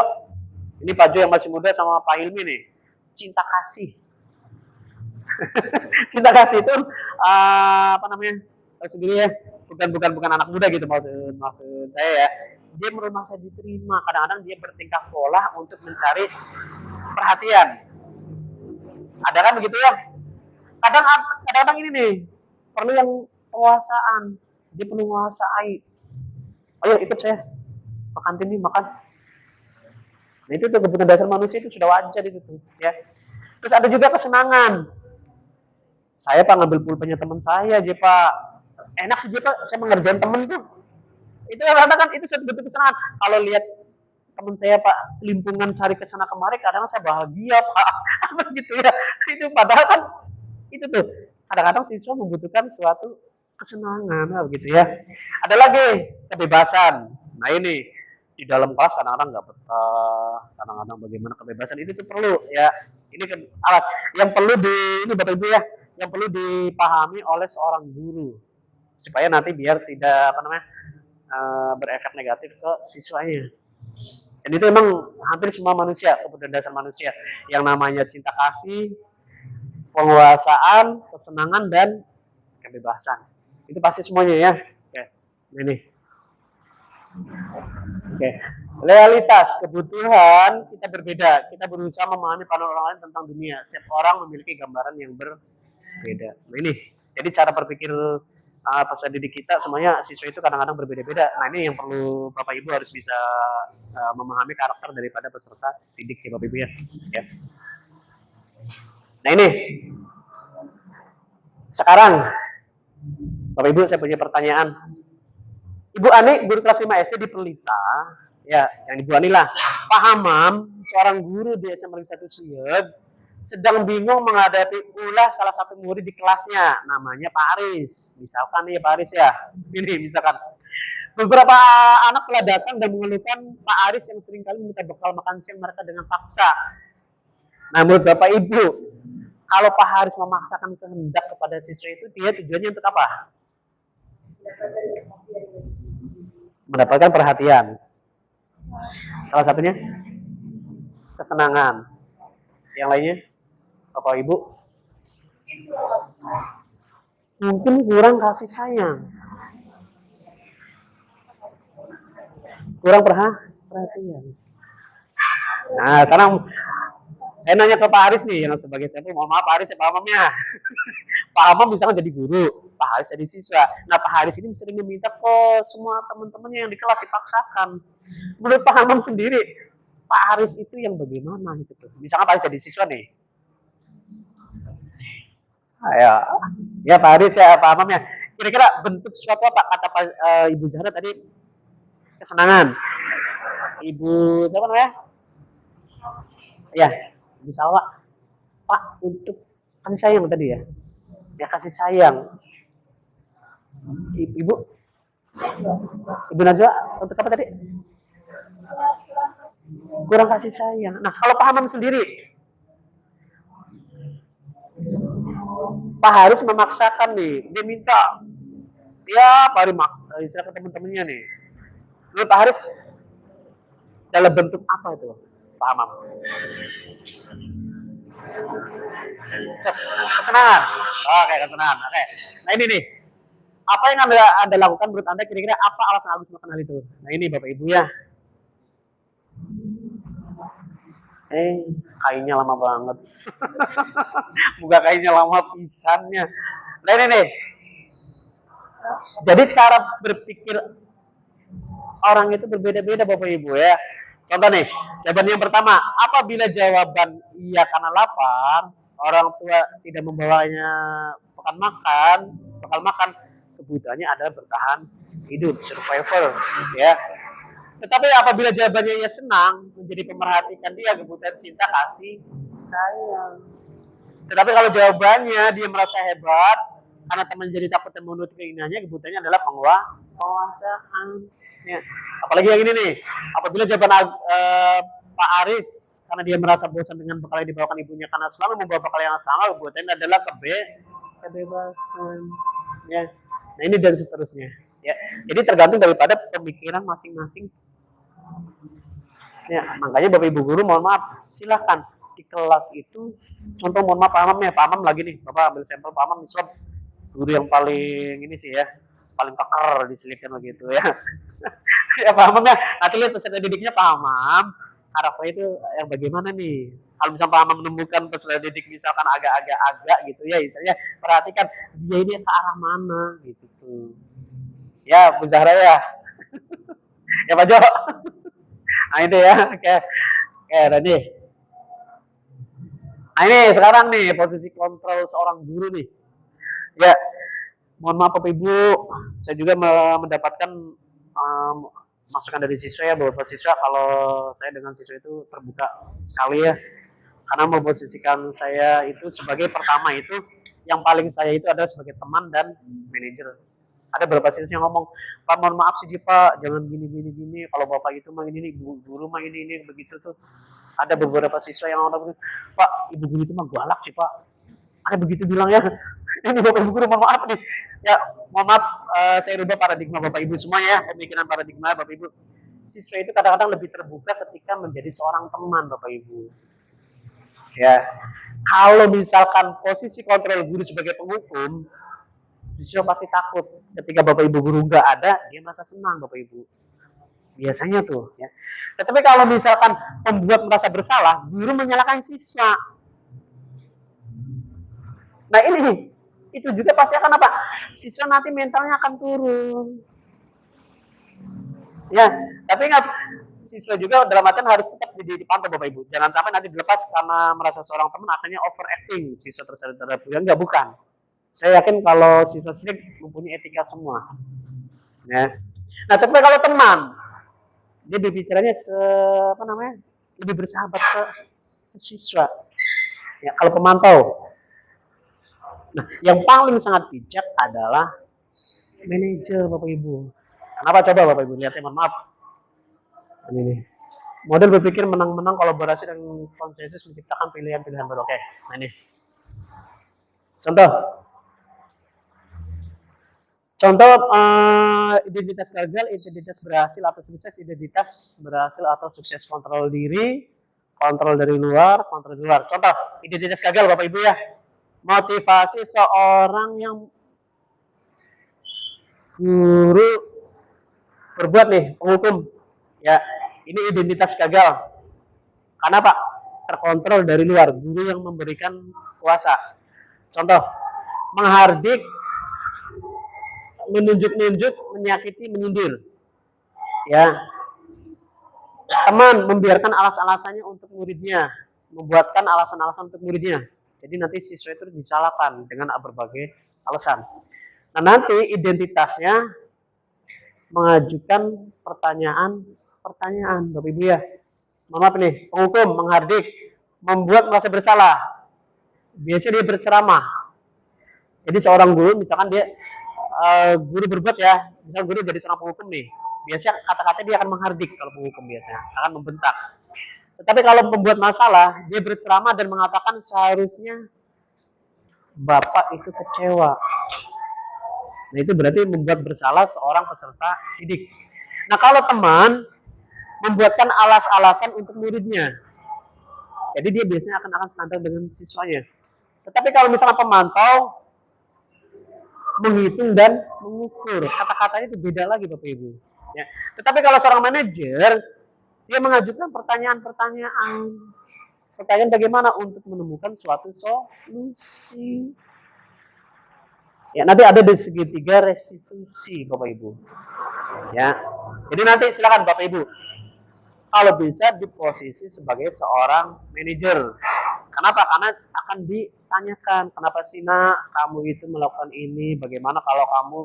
ini Pak Jo yang masih muda sama Pak Hilmi nih, cinta kasih. Cinta kasih itu apa namanya? Sendiri ya, bukan anak muda gitu maksud saya ya. Dia merasa diterima, kadang-kadang dia bertingkah pola untuk mencari perhatian. Ada kan begitu ya? Kadang-kadang ini nih perlu yang penguasaan, dia perlu menguasai. Ayo ikut saya ke kantin nih makan. Nah itu tuh kebutuhan dasar manusia itu sudah wajar itu tuh ya. Terus ada juga kesenangan. Saya Pak ngambil pulpennya teman saya aja Pak. Enak sih Pak, saya mengerjain temen tuh. Itu kadang-kadang kan itu suatu bentuk kesenangan. Kalau lihat teman saya Pak limpungan cari kesana kemari, kadang-kadang saya bahagia Pak. Begitu ya. Itu padahal kan itu tuh kadang-kadang siswa membutuhkan suatu kesenangan begitu ya. Ada lagi kebebasan. Nah ini di dalam kelas kadang-kadang nggak betah, kadang-kadang bagaimana kebebasan itu tuh perlu ya. Ini kan alas yang perlu ini Bapak Ibu ya, yang perlu dipahami oleh seorang guru supaya nanti biar tidak berefek negatif ke siswanya. Dan itu memang hampir semua manusia, kebutuhan dasar manusia, yang namanya cinta kasih, penguasaan, kesenangan, dan kebebasan. Itu pasti semuanya ya. Oke, ini. Oke. Realitas, kebutuhan kita berbeda. Kita berusaha memahami pandangan orang lain tentang dunia. Setiap orang memiliki gambaran yang berbeda. Nah ini, jadi cara berpikir peserta didik kita semuanya siswa itu kadang-kadang berbeda-beda. Nah ini yang perlu Bapak Ibu harus bisa memahami karakter daripada peserta didik ya Bapak Ibu ya. Nah ini, sekarang Bapak Ibu saya punya pertanyaan. Ibu Ani, guru kelas 5 SD di Pelita, ya jangan Ibu Ani lah. Pak Hamam, seorang guru di SMA 1 Suyeg, sedang bingung menghadapi ulah salah satu murid di kelasnya, namanya Pak Aris. Misalkan nih Pak Aris ya, ini misalkan. Beberapa anak telah datang dan mengeluhkan Pak Aris yang seringkali meminta bekal makan siang mereka dengan paksa. Nah menurut Bapak Ibu, kalau Pak Haris memaksakan kehendak kepada siswa itu, dia tujuannya untuk apa? Mendapatkan perhatian. Salah satunya kesenangan. Yang lainnya, Bapak Ibu, mungkin kurang kasih sayang, kurang perhatian. Nah, sekarang saya nanya ke Pak Haris nih, yang sebagai sampel, mohon maaf Pak Haris ya Pak Hamamnya. Pak Hamam misalnya jadi guru, Pak Haris jadi siswa. Nah Pak Haris ini sering meminta ke semua teman-temannya yang di kelas dipaksakan. Menurut Pak Hamam sendiri, Pak Haris itu yang bagaimana gitu tuh? Misalnya Pak Haris jadi siswa nih. Ayo, ya Pak Haris ya Pak Hamam ya. Kira-kira bentuk suatu apa kata Ibu Zahra tadi? Kesenangan. Ibu siapa namanya? Ya, Ibu Salwa. Pak, untuk kasih sayang tadi ya. Ya kasih sayang. Ibu Najwa untuk apa tadi? Kurang kasih sayang. Nah kalau Pak Hamam sendiri, Pak Haris memaksakan nih, dia minta tiap hari istilah ke teman-temannya nih. Menurut Pak Haris dalam bentuk apa itu Pak Hamam? Kesenangan. Oke, kesenangan. Oke. Nah ini nih, apa yang anda lakukan menurut Anda, kira-kira apa alasan Agus melakukan hal itu? Nah ini Bapak Ibu ya. Kainnya lama banget. Buka kainnya lama pisannya. Nah ini nih. Jadi cara berpikir orang itu berbeda-beda Bapak Ibu ya. Contoh nih, jawaban yang pertama, apabila jawaban iya karena lapar, orang tua tidak membawanya bekal makan, kebutuhannya adalah bertahan hidup, survivor ya. Tetapi apabila jawabannya ia senang, menjadi pemerhatikan dia, kebutuhan cinta, kasih, sayang. Tetapi kalau jawabannya dia merasa hebat, karena teman jadi takut dan menuruti keinginannya, kebutuhannya adalah penguasaan. Ya. Apalagi yang ini nih, apabila jawaban Pak Aris, karena dia merasa bosan dengan bekal yang dibawakan ibunya, karena selalu membawa bekal yang sama, kebutuhannya adalah kebebasan. Ya. Nah ini dan seterusnya. Ya, jadi tergantung daripada pemikiran masing-masing. Ya, makanya Bapak Ibu guru mohon maaf, silahkan di kelas itu, contoh mohon maaf Pak Amam ya, Pak Amam lagi nih, Bapak ambil sampel Pak Amam, sob guru yang paling ini sih ya, paling keker diselipkan begitu ya. Ya Pak Amam ya, nanti lihat peserta didiknya Pak Amam, karakternya itu yang bagaimana nih. Kalau misalnya Pak Amam menemukan peserta didik misalkan agak-agak gitu ya, istilahnya perhatikan dia ini ke arah mana gitu tuh. Ya Bu Zahra ya. Ya Pak Jo. Nah itu ya, oke nih. Nah ini sekarang nih posisi kontrol seorang guru nih. Ya, mohon maaf Bapak Ibu, saya juga mendapatkan masukan dari siswa ya, beberapa siswa kalau saya dengan siswa itu terbuka sekali ya. Karena memposisikan saya itu sebagai pertama itu, yang paling saya itu adalah sebagai teman dan manajer. Ada beberapa siswa yang ngomong, Pak mohon maaf sih Pak, jangan gini, kalau Bapak itu mah ini, guru mah ini, begitu tuh. Ada beberapa siswa yang ngomong, Pak, Ibu guru itu mah galak sih Pak. Ada begitu bilang ya. Ini Bapak Ibu guru mohon maaf nih. Ya, mohon maaf saya rubah paradigma Bapak Ibu semuanya ya, pemikiran paradigma Bapak Ibu. Siswa itu kadang-kadang lebih terbuka ketika menjadi seorang teman Bapak Ibu. Ya, kalau misalkan posisi kontrol guru sebagai penghukum, siswa pasti takut. Ketika Bapak Ibu guru nggak ada, dia merasa senang Bapak Ibu. biasanya tuh ya. Tetapi kalau misalkan pembuat merasa bersalah, guru menyalahkan siswa. Nah ini nih, itu juga pasti akan apa? Siswa nanti mentalnya akan turun. Ya, tapi ingat, siswa juga dalam artian harus tetap dipantau Bapak Ibu. Jangan sampai nanti dilepas karena merasa seorang teman akhirnya overacting siswa tersebut terhadap enggak, bukan. Saya yakin kalau siswa sendiri mempunyai etika semua. Ya. Nah, tapi kalau teman, dia berbicaranya lebih bersahabat ke siswa. Ya, kalau pemantau. Nah, yang paling sangat bijak adalah manajer Bapak Ibu. Kenapa coba Bapak Ibu lihat, mohon maaf. Ini nih. Model berpikir menang-menang kolaborasi dan konsensus menciptakan pilihan-pilihan baru. Oke, nah ini. Contoh. Contoh identitas gagal, identitas berhasil atau sukses, identitas berhasil atau sukses, kontrol diri, kontrol dari luar, kontrol di luar. Contoh, identitas gagal Bapak Ibu ya. Motivasi seorang yang guru berbuat nih, penghukum. Ya, ini identitas gagal. Karena Pak, terkontrol dari luar, guru yang memberikan kuasa. Contoh, menghardik, menunjuk-nunjuk, menyakiti, menyindir. Ya, teman membiarkan alas-alasannya untuk muridnya, membuatkan alasan-alasan untuk muridnya. Jadi nanti siswa itu disalahkan dengan berbagai alasan. Nah nanti identitasnya mengajukan pertanyaan, Bapak Ibu ya. Mohon maaf nih, penghukum, menghardik, membuat merasa bersalah. Biasanya dia berceramah. Jadi seorang guru, misalkan dia guru berbuat ya, misal guru jadi seorang penghukum nih, biasanya kata-kata dia akan menghardik kalau penghukum biasanya, akan membentak. Tetapi kalau pembuat masalah, dia berceramah dan mengatakan seharusnya Bapak itu kecewa. Nah itu berarti membuat bersalah seorang peserta didik. Nah kalau teman membuatkan alas-alasan untuk muridnya, jadi dia biasanya akan standar dengan siswanya. Tetapi kalau misalnya pemantau, menghitung dan mengukur, kata-katanya itu beda lagi Bapak Ibu. Ya. Tetapi kalau seorang manajer, dia mengajukan pertanyaan bagaimana untuk menemukan suatu solusi. Ya, nanti ada di segitiga restitusi Bapak Ibu. Ya. Jadi nanti silakan Bapak Ibu, kalau bisa di posisi sebagai seorang manajer. Kenapa? Karena akan ditanyakan, kenapa sih nak kamu itu melakukan ini, bagaimana kalau kamu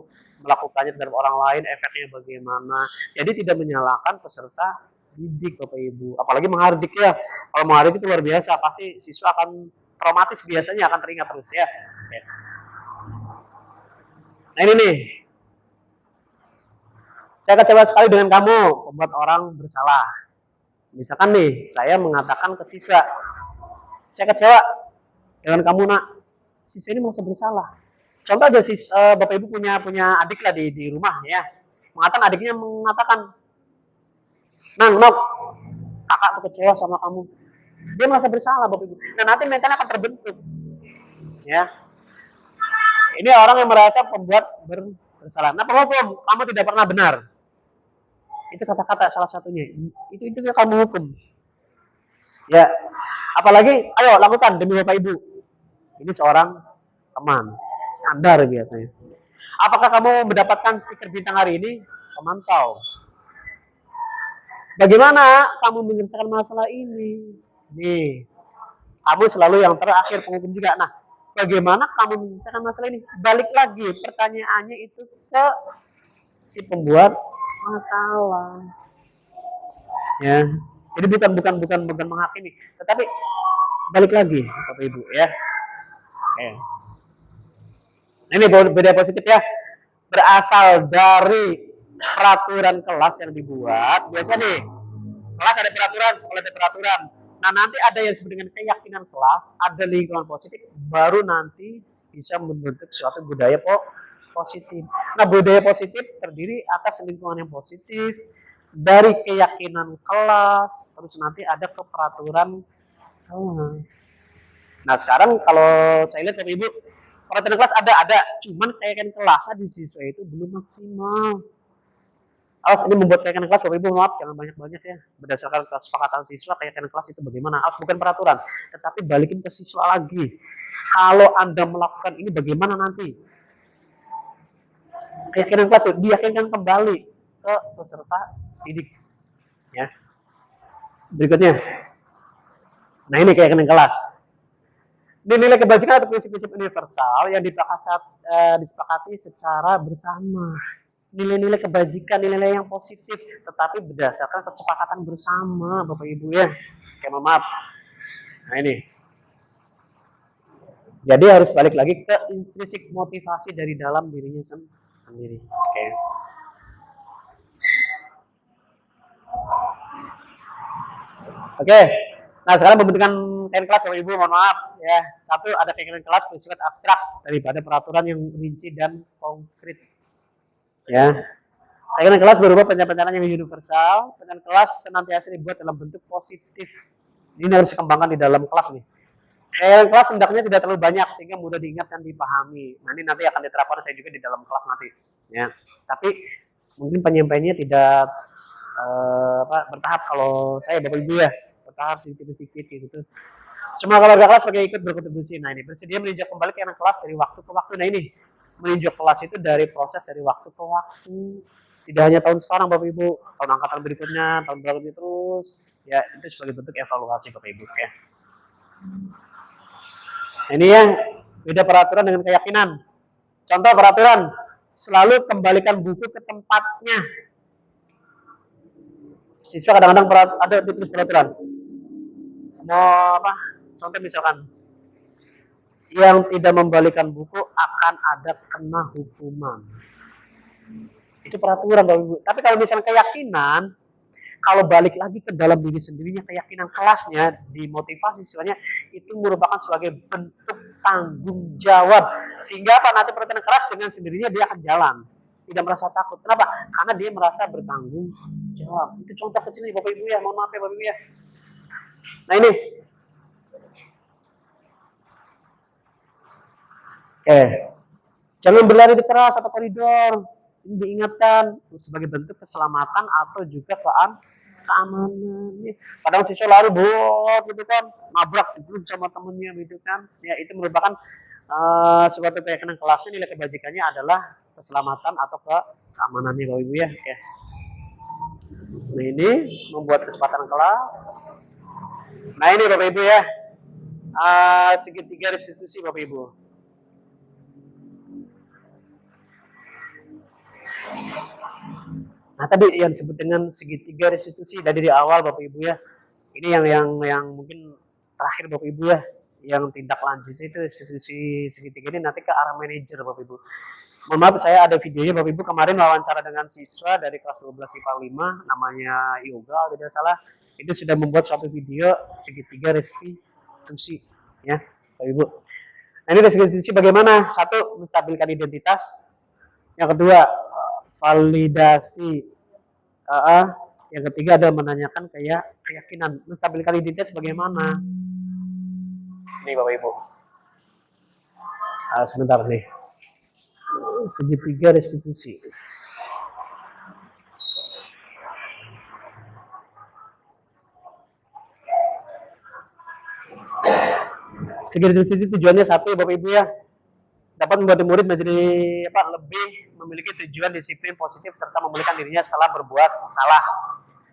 melakukannya terhadap orang lain, efeknya bagaimana. Jadi tidak menyalahkan peserta didik Bapak Ibu. Apalagi menghardik ya. Kalau menghardik itu luar biasa, pasti siswa akan traumatis, biasanya akan teringat terus ya. Nah ini nih, saya kecewa sekali dengan kamu, membuat orang bersalah. Misalkan nih, saya mengatakan ke siswa, saya kecewa dengan kamu nak, siswa ini merasa bersalah. Contoh aja Bapak Ibu punya adik lah di rumah ya, mengatakan adiknya mengatakan, Nok, kakak tuh kecewa sama kamu. Dia merasa bersalah Bapak Ibu. Nah nanti mentalnya akan terbentuk. Ya, ini orang yang merasa pembuat bersalah. Nah penghukum, kamu tidak pernah benar. Itu kata-kata salah satunya. Itu kamu hukum. Ya, apalagi ayo lakukan demi Bapak Ibu. Ini seorang teman, standar biasanya. Apakah kamu mendapatkan stiker bintang hari ini? Pemantau. Bagaimana kamu menyelesaikan masalah ini? Nih, kamu selalu yang terakhir, penghukum juga. Nah, bagaimana kamu menyelesaikan masalah ini? Balik lagi, pertanyaannya itu ke si pembuat masalah. Ya, jadi bukan menghakimi, tetapi balik lagi Bapak Ibu ya. Oke. Nah, ini beda positif ya. Berasal dari peraturan kelas yang dibuat. Biasa nih, kelas ada peraturan, sekolah ada peraturan. Nah, nanti ada yang disebut dengan keyakinan kelas, ada lingkungan positif, baru nanti bisa membentuk suatu budaya positif. Nah, budaya positif terdiri atas lingkungan yang positif, dari keyakinan kelas, terus nanti ada ke peraturan kelas. Nah sekarang kalau saya lihat Bapak Ibu, peraturan kelas ada, cuman keyakinan kelasnya di siswa itu belum maksimal. Awas ini membuat keyakinan kelas, Bapak Ibu, maaf jangan banyak-banyak ya. Berdasarkan kesepakatan siswa, keyakinan kelas itu bagaimana? Awas bukan peraturan, tetapi balikin ke siswa lagi. Kalau Anda melakukan ini bagaimana nanti? Keyakinan kelas diyakinkan kembali ke peserta didik. Ya. Berikutnya. Nah ini keyakinan kelas. Nilai kebajikan atau prinsip-prinsip universal yang disepakati secara bersama. Nilai-nilai kebajikan, nilai-nilai yang positif, tetapi berdasarkan kesepakatan bersama, Bapak Ibu ya. Oke, maaf. Nah ini. Jadi harus balik lagi ke intrinsik motivasi dari dalam dirinya sendiri. Oke. Oke. Nah sekarang pembentukan keyakinan kelas, Bapak Ibu, mohon maaf ya. Satu, ada keyakinan kelas bersifat abstrak daripada peraturan yang rinci dan konkret. Ya, keyakinan kelas berupa pencapaian yang universal. Keyakinan kelas senantiasa dibuat dalam bentuk positif. Ini harus dikembangkan di dalam kelas nih. Keyakinan kelas hendaknya tidak terlalu banyak sehingga mudah diingat dan dipahami. Nah ini nanti akan diterapkan saya juga di dalam kelas nanti. Ya, tapi mungkin penyampaiannya tidak bertahap kalau saya Bapak Ibu ya, bertahap sedikit-sedikit gitu. Semua keluarga kelas sebagai ikut berkontribusi. Nah ini bersedia meninjau kembali keyakinan kelas dari waktu ke waktu. Nah ini meninjau kelas itu dari proses dari waktu ke waktu. Tidak hanya tahun sekarang Bapak Ibu, tahun angkatan berikutnya, tahun berikutnya terus. Ya itu sebagai bentuk evaluasi Bapak Ibu ya. Nah, ini ya beda peraturan dengan keyakinan. Contoh peraturan, selalu kembalikan buku ke tempatnya. Siswa kadang-kadang ada ditulis peraturan. Mau apa? Contoh misalkan, yang tidak membalikan buku akan ada kena hukuman. Itu peraturan Bapak Ibu. Tapi kalau misalnya keyakinan, kalau balik lagi ke dalam diri sendirinya, keyakinan kelasnya, dimotivasi siswanya, itu merupakan sebagai bentuk tanggung jawab. Sehingga apa? Nanti peraturan kelas dengan sendirinya dia akan jalan. Tidak merasa takut. Kenapa? Karena dia merasa bertanggung jawab. Itu contoh kecil nih Bapak Ibu ya. Mohon maaf ya Bapak Ibu ya. Nah ini. Jangan berlari di keras atau koridor. Ini diingatkan sebagai bentuk keselamatan atau juga keamanan. Kadang siswa lari bot gitu kan, nabrak gitu sama temennya gitu kan. Ya itu merupakan suatu keyakinan kelasnya, nilai kebajikannya adalah keselamatan atau keamanannya Bapak Ibu ya. Oke. Nah ini membuat kesempatan kelas. Nah ini Bapak Ibu ya, segitiga restitusi Bapak Ibu. Nah tadi yang disebut dengan segitiga restitusi dari awal Bapak Ibu ya. Ini yang mungkin terakhir Bapak Ibu ya. Yang tindak lanjut itu restitusi segitiga ini nanti ke arah manajer Bapak Ibu. Mohon maaf saya ada videonya Bapak Ibu, kemarin wawancara dengan siswa dari kelas 12 IPA 5 namanya Yoga tidak salah. Itu sudah membuat suatu video segitiga restitusi ya Bapak Ibu. Nah ini restitusi bagaimana? Satu, menstabilkan identitas. Yang kedua, validasi. Yang ketiga ada menanyakan keyakinan. Menstabilkan identitas bagaimana? Nih Bapak Ibu. Sebentar nih. Segitiga restitusi. Segitiga restitusi tujuannya satu Bapak Ibu ya. Dapat membantu murid menjadi lebih memiliki tujuan disiplin positif serta memulihkan dirinya setelah berbuat salah.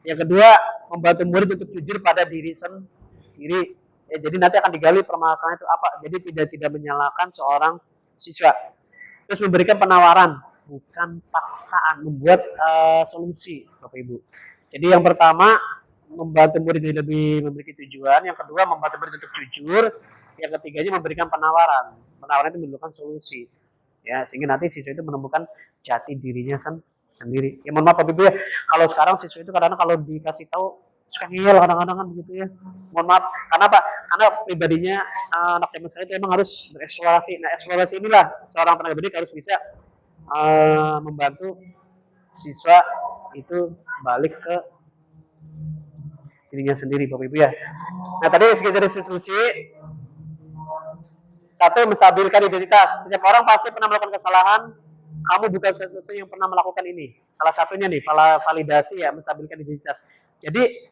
Yang kedua, membantu murid untuk jujur pada diri sendiri. Ya, jadi nanti akan digali permasalahan itu apa. Jadi tidak menyalahkan seorang siswa. Terus memberikan penawaran, bukan paksaan, membuat solusi, Bapak Ibu. Jadi yang pertama, membantu murid lebih memiliki tujuan. Yang kedua, membantu murid untuk jujur. Yang ketiganya memberikan penawaran. Penawaran itu memerlukan solusi. Ya, sehingga nanti siswa itu menemukan jati dirinya sendiri. Ya mohon maaf Bapak Ibu ya, kalau sekarang siswa itu kadang-kadang kalau dikasih tahu suka ngeyel kadang-kadang kan begitu ya. Mohon maaf, karena apa? Karena pribadinya anak zaman sekarang itu emang harus bereksplorasi. Nah, eksplorasi inilah seorang tenaga pendidik harus bisa membantu siswa itu balik ke dirinya sendiri Bapak Ibu ya. Nah, tadi sekitar restitusi. Satu, menstabilkan identitas. Setiap orang pasti pernah melakukan kesalahan. kamu bukan satu yang pernah melakukan ini. Salah satunya nih, validasi ya, menstabilkan identitas. Jadi,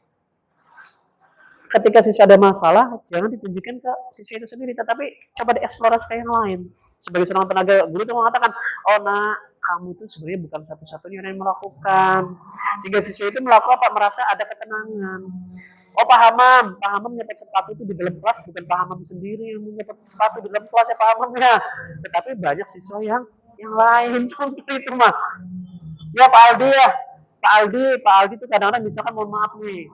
ketika siswa ada masalah, jangan ditunjukkan ke siswa itu sendiri, tetapi coba dieksplorasi ke yang lain. Sebagai seorang tenaga guru itu mengatakan, oh nak, kamu tuh sebenarnya bukan satu-satunya yang melakukan. Sehingga siswa itu melakukan apa? Merasa ada ketenangan. Oh Pak Hamam nyepet sepatu itu di dalam kelas, bukan Pak Hamam sendiri yang menyepet sepatu di dalam kelas ya Pak Hamam ya. Tetapi banyak siswa yang lain, contoh itu mah. Ya Pak Aldi itu kadang-kadang misalkan mohon maaf nih,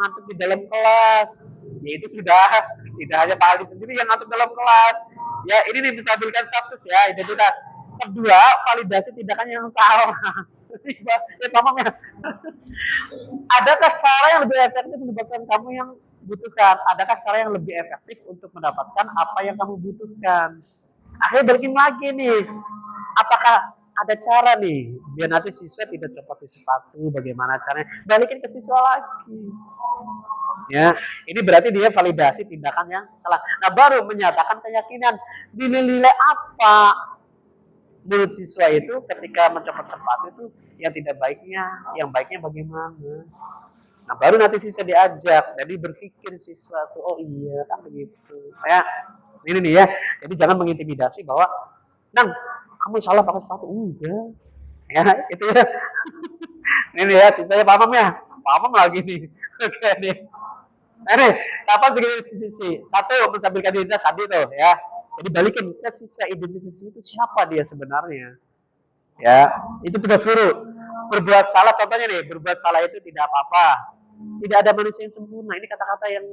ngantuk di dalam kelas. Ya itu sudah tidak hanya Pak Aldi sendiri yang ngantuk dalam kelas. Ya ini nih menstabilkan status ya, identitas. Kedua, validasi tindakan yang salah. Ya paham ya. Adakah cara yang lebih efektif mendapatkan kamu yang butuhkan? Adakah cara yang lebih efektif untuk mendapatkan apa yang kamu butuhkan? Akhirnya balikin lagi nih. Apakah ada cara nih biar nanti siswa tidak cepat di sepatu? Bagaimana caranya? Balikin ke siswa lagi. Ya, ini berarti dia validasi tindakan yang salah. Nah, baru menyatakan keyakinan nilai-nilai apa menurut siswa itu ketika mencopot sepatu itu yang tidak baiknya, yang baiknya bagaimana. Nah, baru nanti siswa diajak, jadi berpikir siswa tuh, oh iya kan begitu. Ya, ini nih ya. Jadi jangan mengintimidasi bahwa, Nang, kamu salah pakai sepatu. Enggak. Ya, itu ya. Ini ya, siswanya paham ya. Paham lagi nih. Oke nih. Nah, nih, kapan segini satu menstabilkan identitas tadi tuh ya. Jadi balikin ke siswa identitas itu siapa dia sebenarnya. Ya, itu tugas guru. Berbuat salah, contohnya nih, berbuat salah itu tidak apa-apa. Tidak ada manusia yang sempurna. Ini kata-kata yang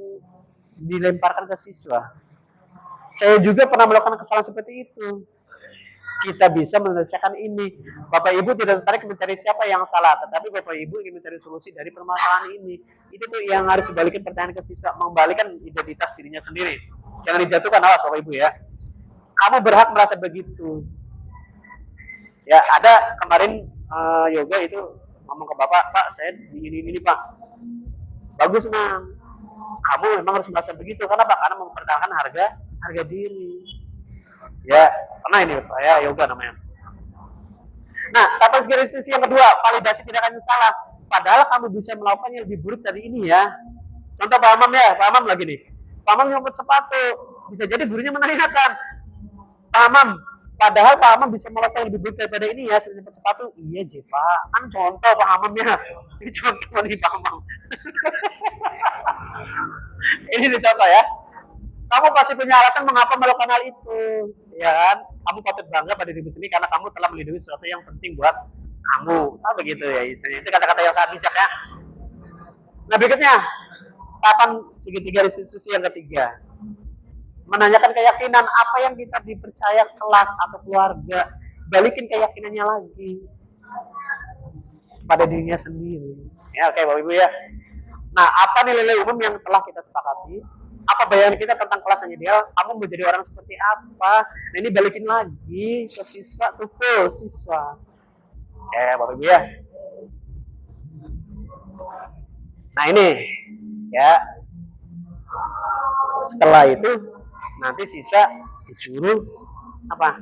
dilemparkan ke siswa. Saya juga pernah melakukan kesalahan seperti itu. Kita bisa menyelesaikan ini. Bapak Ibu tidak tertarik mencari siapa yang salah, tetapi Bapak Ibu ingin mencari solusi dari permasalahan ini. Itu tuh yang harus dibalikin pertanyaan ke siswa, mengembalikan identitas dirinya sendiri. Jangan dijatuhkan, awas Bapak Ibu ya. Kamu berhak merasa begitu. Ya, ada kemarin yoga itu ngomong ke Bapak, Pak, saya ini Pak. Bagus, Mang. Kamu memang harus merasa begitu. Karena Pak, karena mempertahankan harga diri. Ya, pernah ini Pak ya, yoga namanya. Nah, tata sisi yang kedua, validasi tindakan yang salah. Padahal kamu bisa melakukan yang lebih buruk dari ini ya. Contoh Pak Amam ya, Pak Amam lagi nih. Pak Amam nyopot sepatu, bisa jadi gurunya menanyakan, Pak Amam, padahal Pak Amam bisa melakukan yang lebih buruk daripada ini ya, sering nyopot sepatu. Iya J Pak, kan contoh Pak Amam ya. Ini contoh nih Pak Amam. Ini nih contoh ya. Kamu pasti punya alasan mengapa melakukan hal itu, ya kan? Kamu patut bangga pada diri sendiri karena kamu telah melindungi sesuatu yang penting buat kamu. Nah, begitu ya istilahnya. Itu kata-kata yang sangat bijak ya. Nah, berikutnya, tahapan segitiga diskusi yang ketiga. Menanyakan keyakinan apa yang kita dipercaya kelas atau keluarga. Balikin keyakinannya lagi pada dirinya sendiri. Ya, oke Bapak Ibu ya. Nah, apa nilai-nilai umum yang telah kita sepakati? Apa bayangan kita tentang kelas yang ideal? Kamu menjadi orang seperti apa? Nah, ini balikin lagi ke siswa, tuh full siswa. Oke, Bapak Ibu ya. Nah, ini ya. Setelah itu nanti siswa disuruh apa?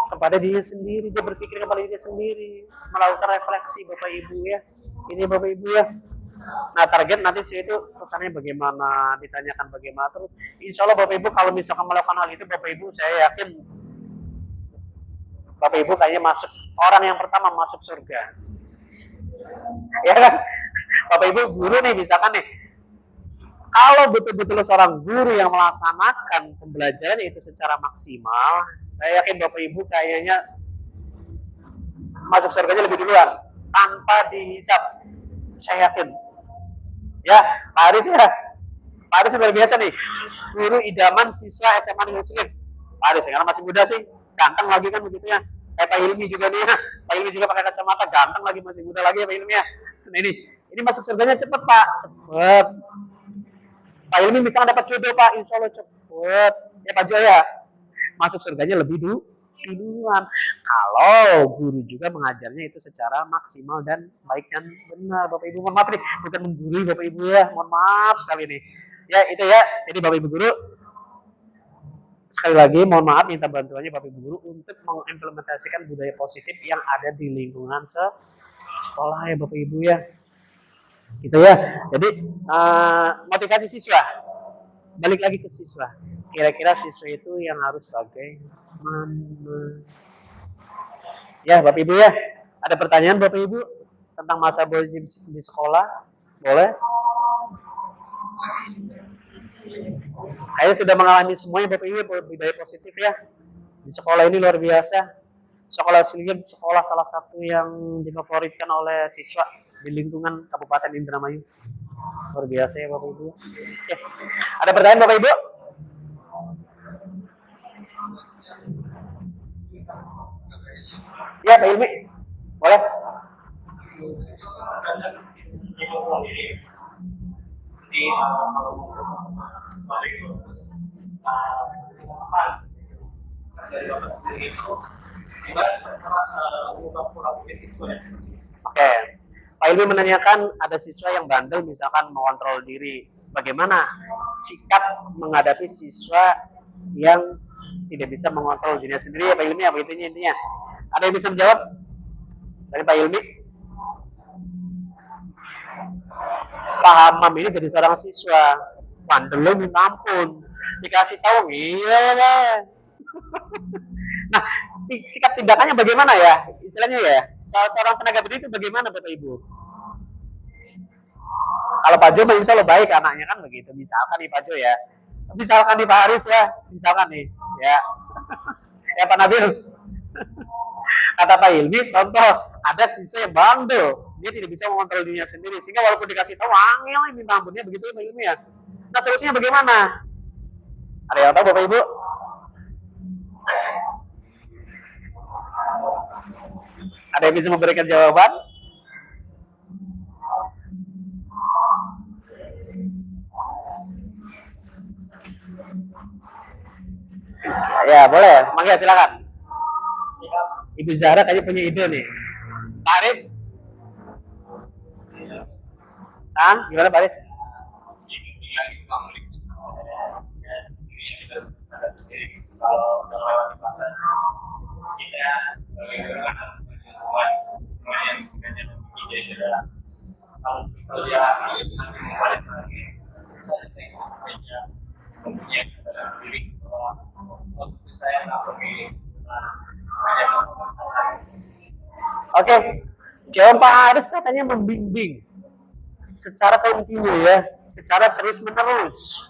Kepada dirinya sendiri, dia berpikir kepada dirinya sendiri, melakukan refleksi Bapak Ibu ya. Ini Bapak Ibu ya. Nah, target nanti sih itu kesannya bagaimana, ditanyakan bagaimana terus. Insya Allah Bapak Ibu kalau misalkan melakukan hal itu, Bapak Ibu saya yakin Bapak Ibu kayaknya masuk orang yang pertama masuk surga. Ya kan? Bapak Ibu guru nih misalkan nih, kalau betul-betul seorang guru yang melaksanakan pembelajaran itu secara maksimal, saya yakin Bapak Ibu kayaknya masuk surganya lebih duluan tanpa dihisap. Saya yakin. Ya, Pak Aris ya. Pak Aris luar biasa nih. Guru idaman siswa SMA Negeri Muslim. Pak Aris, karena masih muda sih. Ganteng lagi kan begitu ya. Kayak Pak Ilmi juga nih ya. Pak Ilmi juga pakai kacamata. Ganteng lagi, masih muda lagi ya Pak Ilmi ya. Nah, ini masuk surganya cepet Pak. Cepet. Pak Ilmi misalnya dapat jodoh Pak. Insya Allah cepet. Ya Pak Joya. Masuk surganya lebih duluan. Kalau guru juga mengajarnya itu secara maksimal dan baik dan benar. Bapak Ibu mohon maaf nih, bukan menggurui Bapak Ibu ya, mohon maaf sekali nih. Ya itu ya, jadi Bapak Ibu guru Sekali lagi, mohon maaf minta bantuannya Bapak Ibu Guru untuk mengimplementasikan budaya positif yang ada di lingkungan sekolah ya Bapak Ibu ya. Gitu ya. Jadi motivasi siswa. Balik lagi ke siswa. Kira-kira siswa itu yang harus bagaimana? Ya Bapak Ibu ya. Ada pertanyaan Bapak Ibu tentang masa boarding di sekolah? Boleh? Saya sudah mengalami semuanya Bapak Ibu budaya positif ya. Di sekolah ini luar biasa. Sekolah Siligan sekolah salah satu yang difavoritkan oleh siswa di lingkungan Kabupaten Indramayu. Luar biasa ya Bapak Ibu. Oke. Ada pertanyaan Bapak Ibu? Ya Pak Ilmi. Boleh? Seperti kalau itu dari Bapak sendiri itu gimana cara mengungkap siswa ya? Oke, Pak Ilmi menanyakan ada siswa yang bandel misalkan mengontrol diri. Bagaimana sikap menghadapi siswa yang tidak bisa mengontrol dirinya sendiri ya Pak Ilmi? Apa intinya? Ada yang bisa menjawab? Dari Pak Ilmi. Pak Hamam ini jadi seorang siswa bandel minta ampun, dikasih tahu iya. Nah, sikap tindakannya bagaimana ya? Istilahnya ya, seorang tenaga pendidik itu bagaimana Bapak Ibu? Kalau Pak Jo insya Allah baik anaknya kan begitu. Misalkan nih Pak Jo ya, misalkan nih Pak Haris ya, misalkan nih ya, ya Pak Nabil. Kata Pak Ilmi, contoh ada siswa yang bandel, dia tidak bisa mengontrol dirinya sendiri, sehingga walaupun dikasih tahu angel minta ampunnya begitu ya Pak Ilmi ya. Nah solusinya bagaimana? Ada yang tahu Bapak Ibu? Ada yang bisa memberikan jawaban? Ya boleh, mangga silakan. Ibu Zahra kayaknya punya ide nih. Pak Aris? Gimana Pak Aris? Oke, jawaban Pak Aris katanya membimbing secara kontinu ya, secara terus menerus.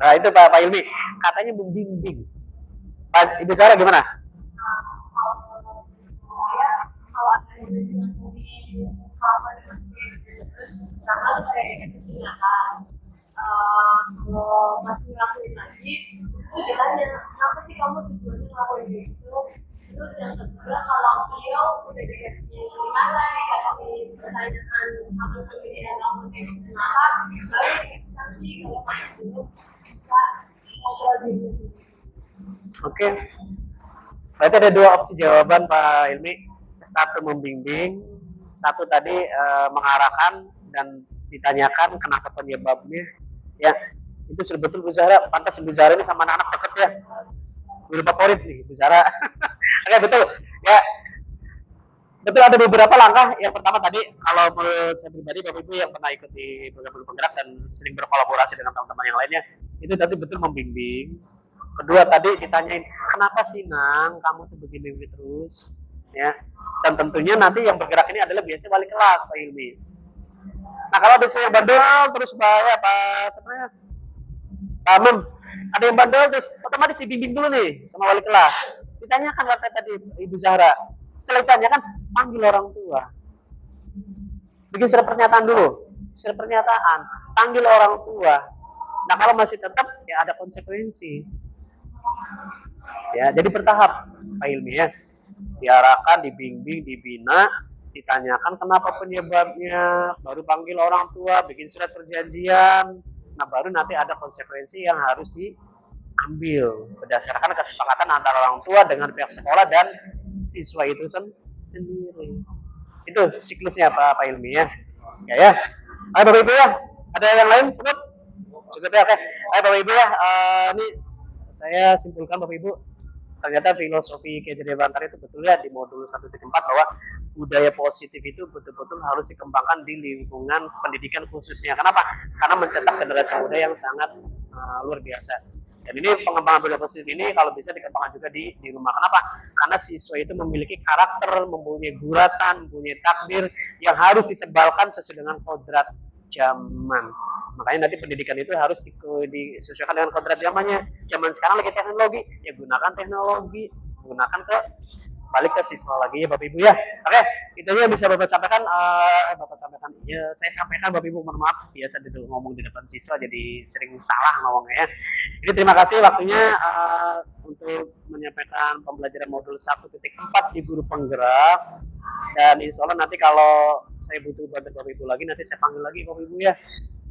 Nah itu Pak Ilmi katanya membimbing. Pak Ibu Sarah gimana? Kalau masih ngelakuin lagi, itu ditanya, kenapa sih kamu tujuannya ngelakuin itu? Terus yang kedua, kalau beliau udah dikasih peringatan, dikasih pertanyaan apa sendiri yang ngelakuin kayak gitu, kenapa? Lalu dikasih sanksi kalau masih belum bisa ngobrol diri sendiri. Oke, berarti ada dua opsi jawaban Pak Ilmi. Satu membimbing, satu tadi mengarahkan dan ditanyakan kenapa penyebabnya. Ya, itu sudah betul Bu Zahra. Pantas Bu Zahra ini sama anak-anak deket ya. Guru favorit nih Bu Zahra. Oke betul. Ya, betul ada beberapa langkah. Yang pertama tadi, kalau menurut saya pribadi, Bapak Ibu yang pernah ikut di program Guru Penggerak dan sering berkolaborasi dengan teman-teman yang lainnya, itu tadi betul membimbing. Kedua tadi ditanyain, kenapa sih Nang, kamu tuh begini terus? Ya, dan tentunya nanti yang bergerak ini adalah biasanya wali kelas Pak Ilmi. Nah kalau ada yang bandel terus bahaya Pak sebenarnya Mem, ada yang bandel terus otomatis dibimbing dulu nih sama wali kelas. Ditanyakan kata tadi Ibu Zahra. Setelah ditanyakan panggil orang tua. Bikin surat pernyataan dulu. Surat pernyataan, panggil orang tua. Nah kalau masih tetap ya ada konsekuensi. Ya, jadi bertahap Pak Ilmi ya. Diarahkan, dibimbing, dibina, ditanyakan kenapa penyebabnya, baru panggil orang tua, bikin surat perjanjian. Nah baru nanti ada konsekuensi yang harus diambil berdasarkan kesepakatan antara orang tua dengan pihak sekolah dan siswa itu sendiri. Itu siklusnya Pak Ilmi ya. Ya. Ayo Bapak Ibu ya, ada yang lain cukup? Cukup ya, oke. Bapak Ibu ya, ini saya simpulkan Bapak Ibu, ternyata filosofi Kejaria Bantar itu betul ya di modul 1.4 bahwa budaya positif itu betul-betul harus dikembangkan di lingkungan pendidikan khususnya. Kenapa? Karena mencetak generasi muda yang sangat luar biasa. Dan ini pengembangan budaya positif ini kalau bisa dikembangkan juga di rumah. Kenapa? Karena siswa itu memiliki karakter, mempunyai guratan, mempunyai takdir yang harus ditebalkan sesuai dengan kodrat zaman. Makanya nanti pendidikan itu harus disesuaikan dengan kodrat zamannya. Zaman sekarang lagi teknologi, ya gunakan teknologi, gunakan balik ke siswa lagi ya Bapak Ibu ya. Oke, itu aja bisa Bapak sampaikan. Ya saya sampaikan Bapak Ibu, mohon maaf biasa ngomong di depan siswa jadi sering salah ngomongnya ya. Jadi terima kasih waktunya untuk menyampaikan pembelajaran modul 1.4 di guru penggerak. Dan insya Allah nanti kalau saya butuh bantuan Bapak Ibu lagi, nanti saya panggil lagi Bapak Ibu ya.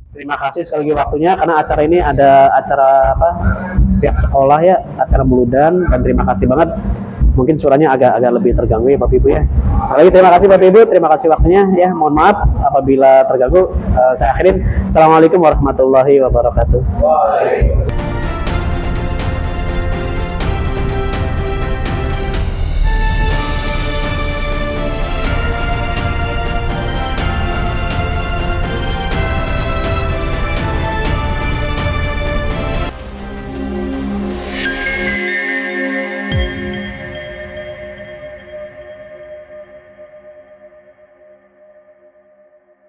Terima kasih sekali lagi waktunya, karena acara ini ada acara pihak sekolah ya, acara Muludan, dan terima kasih banget. Mungkin suaranya agak lebih terganggu ya Bapak Ibu ya. Sekali lagi terima kasih Bapak Ibu, terima kasih waktunya ya. Mohon maaf apabila terganggu. Saya akhirin. Assalamualaikum warahmatullahi wabarakatuh.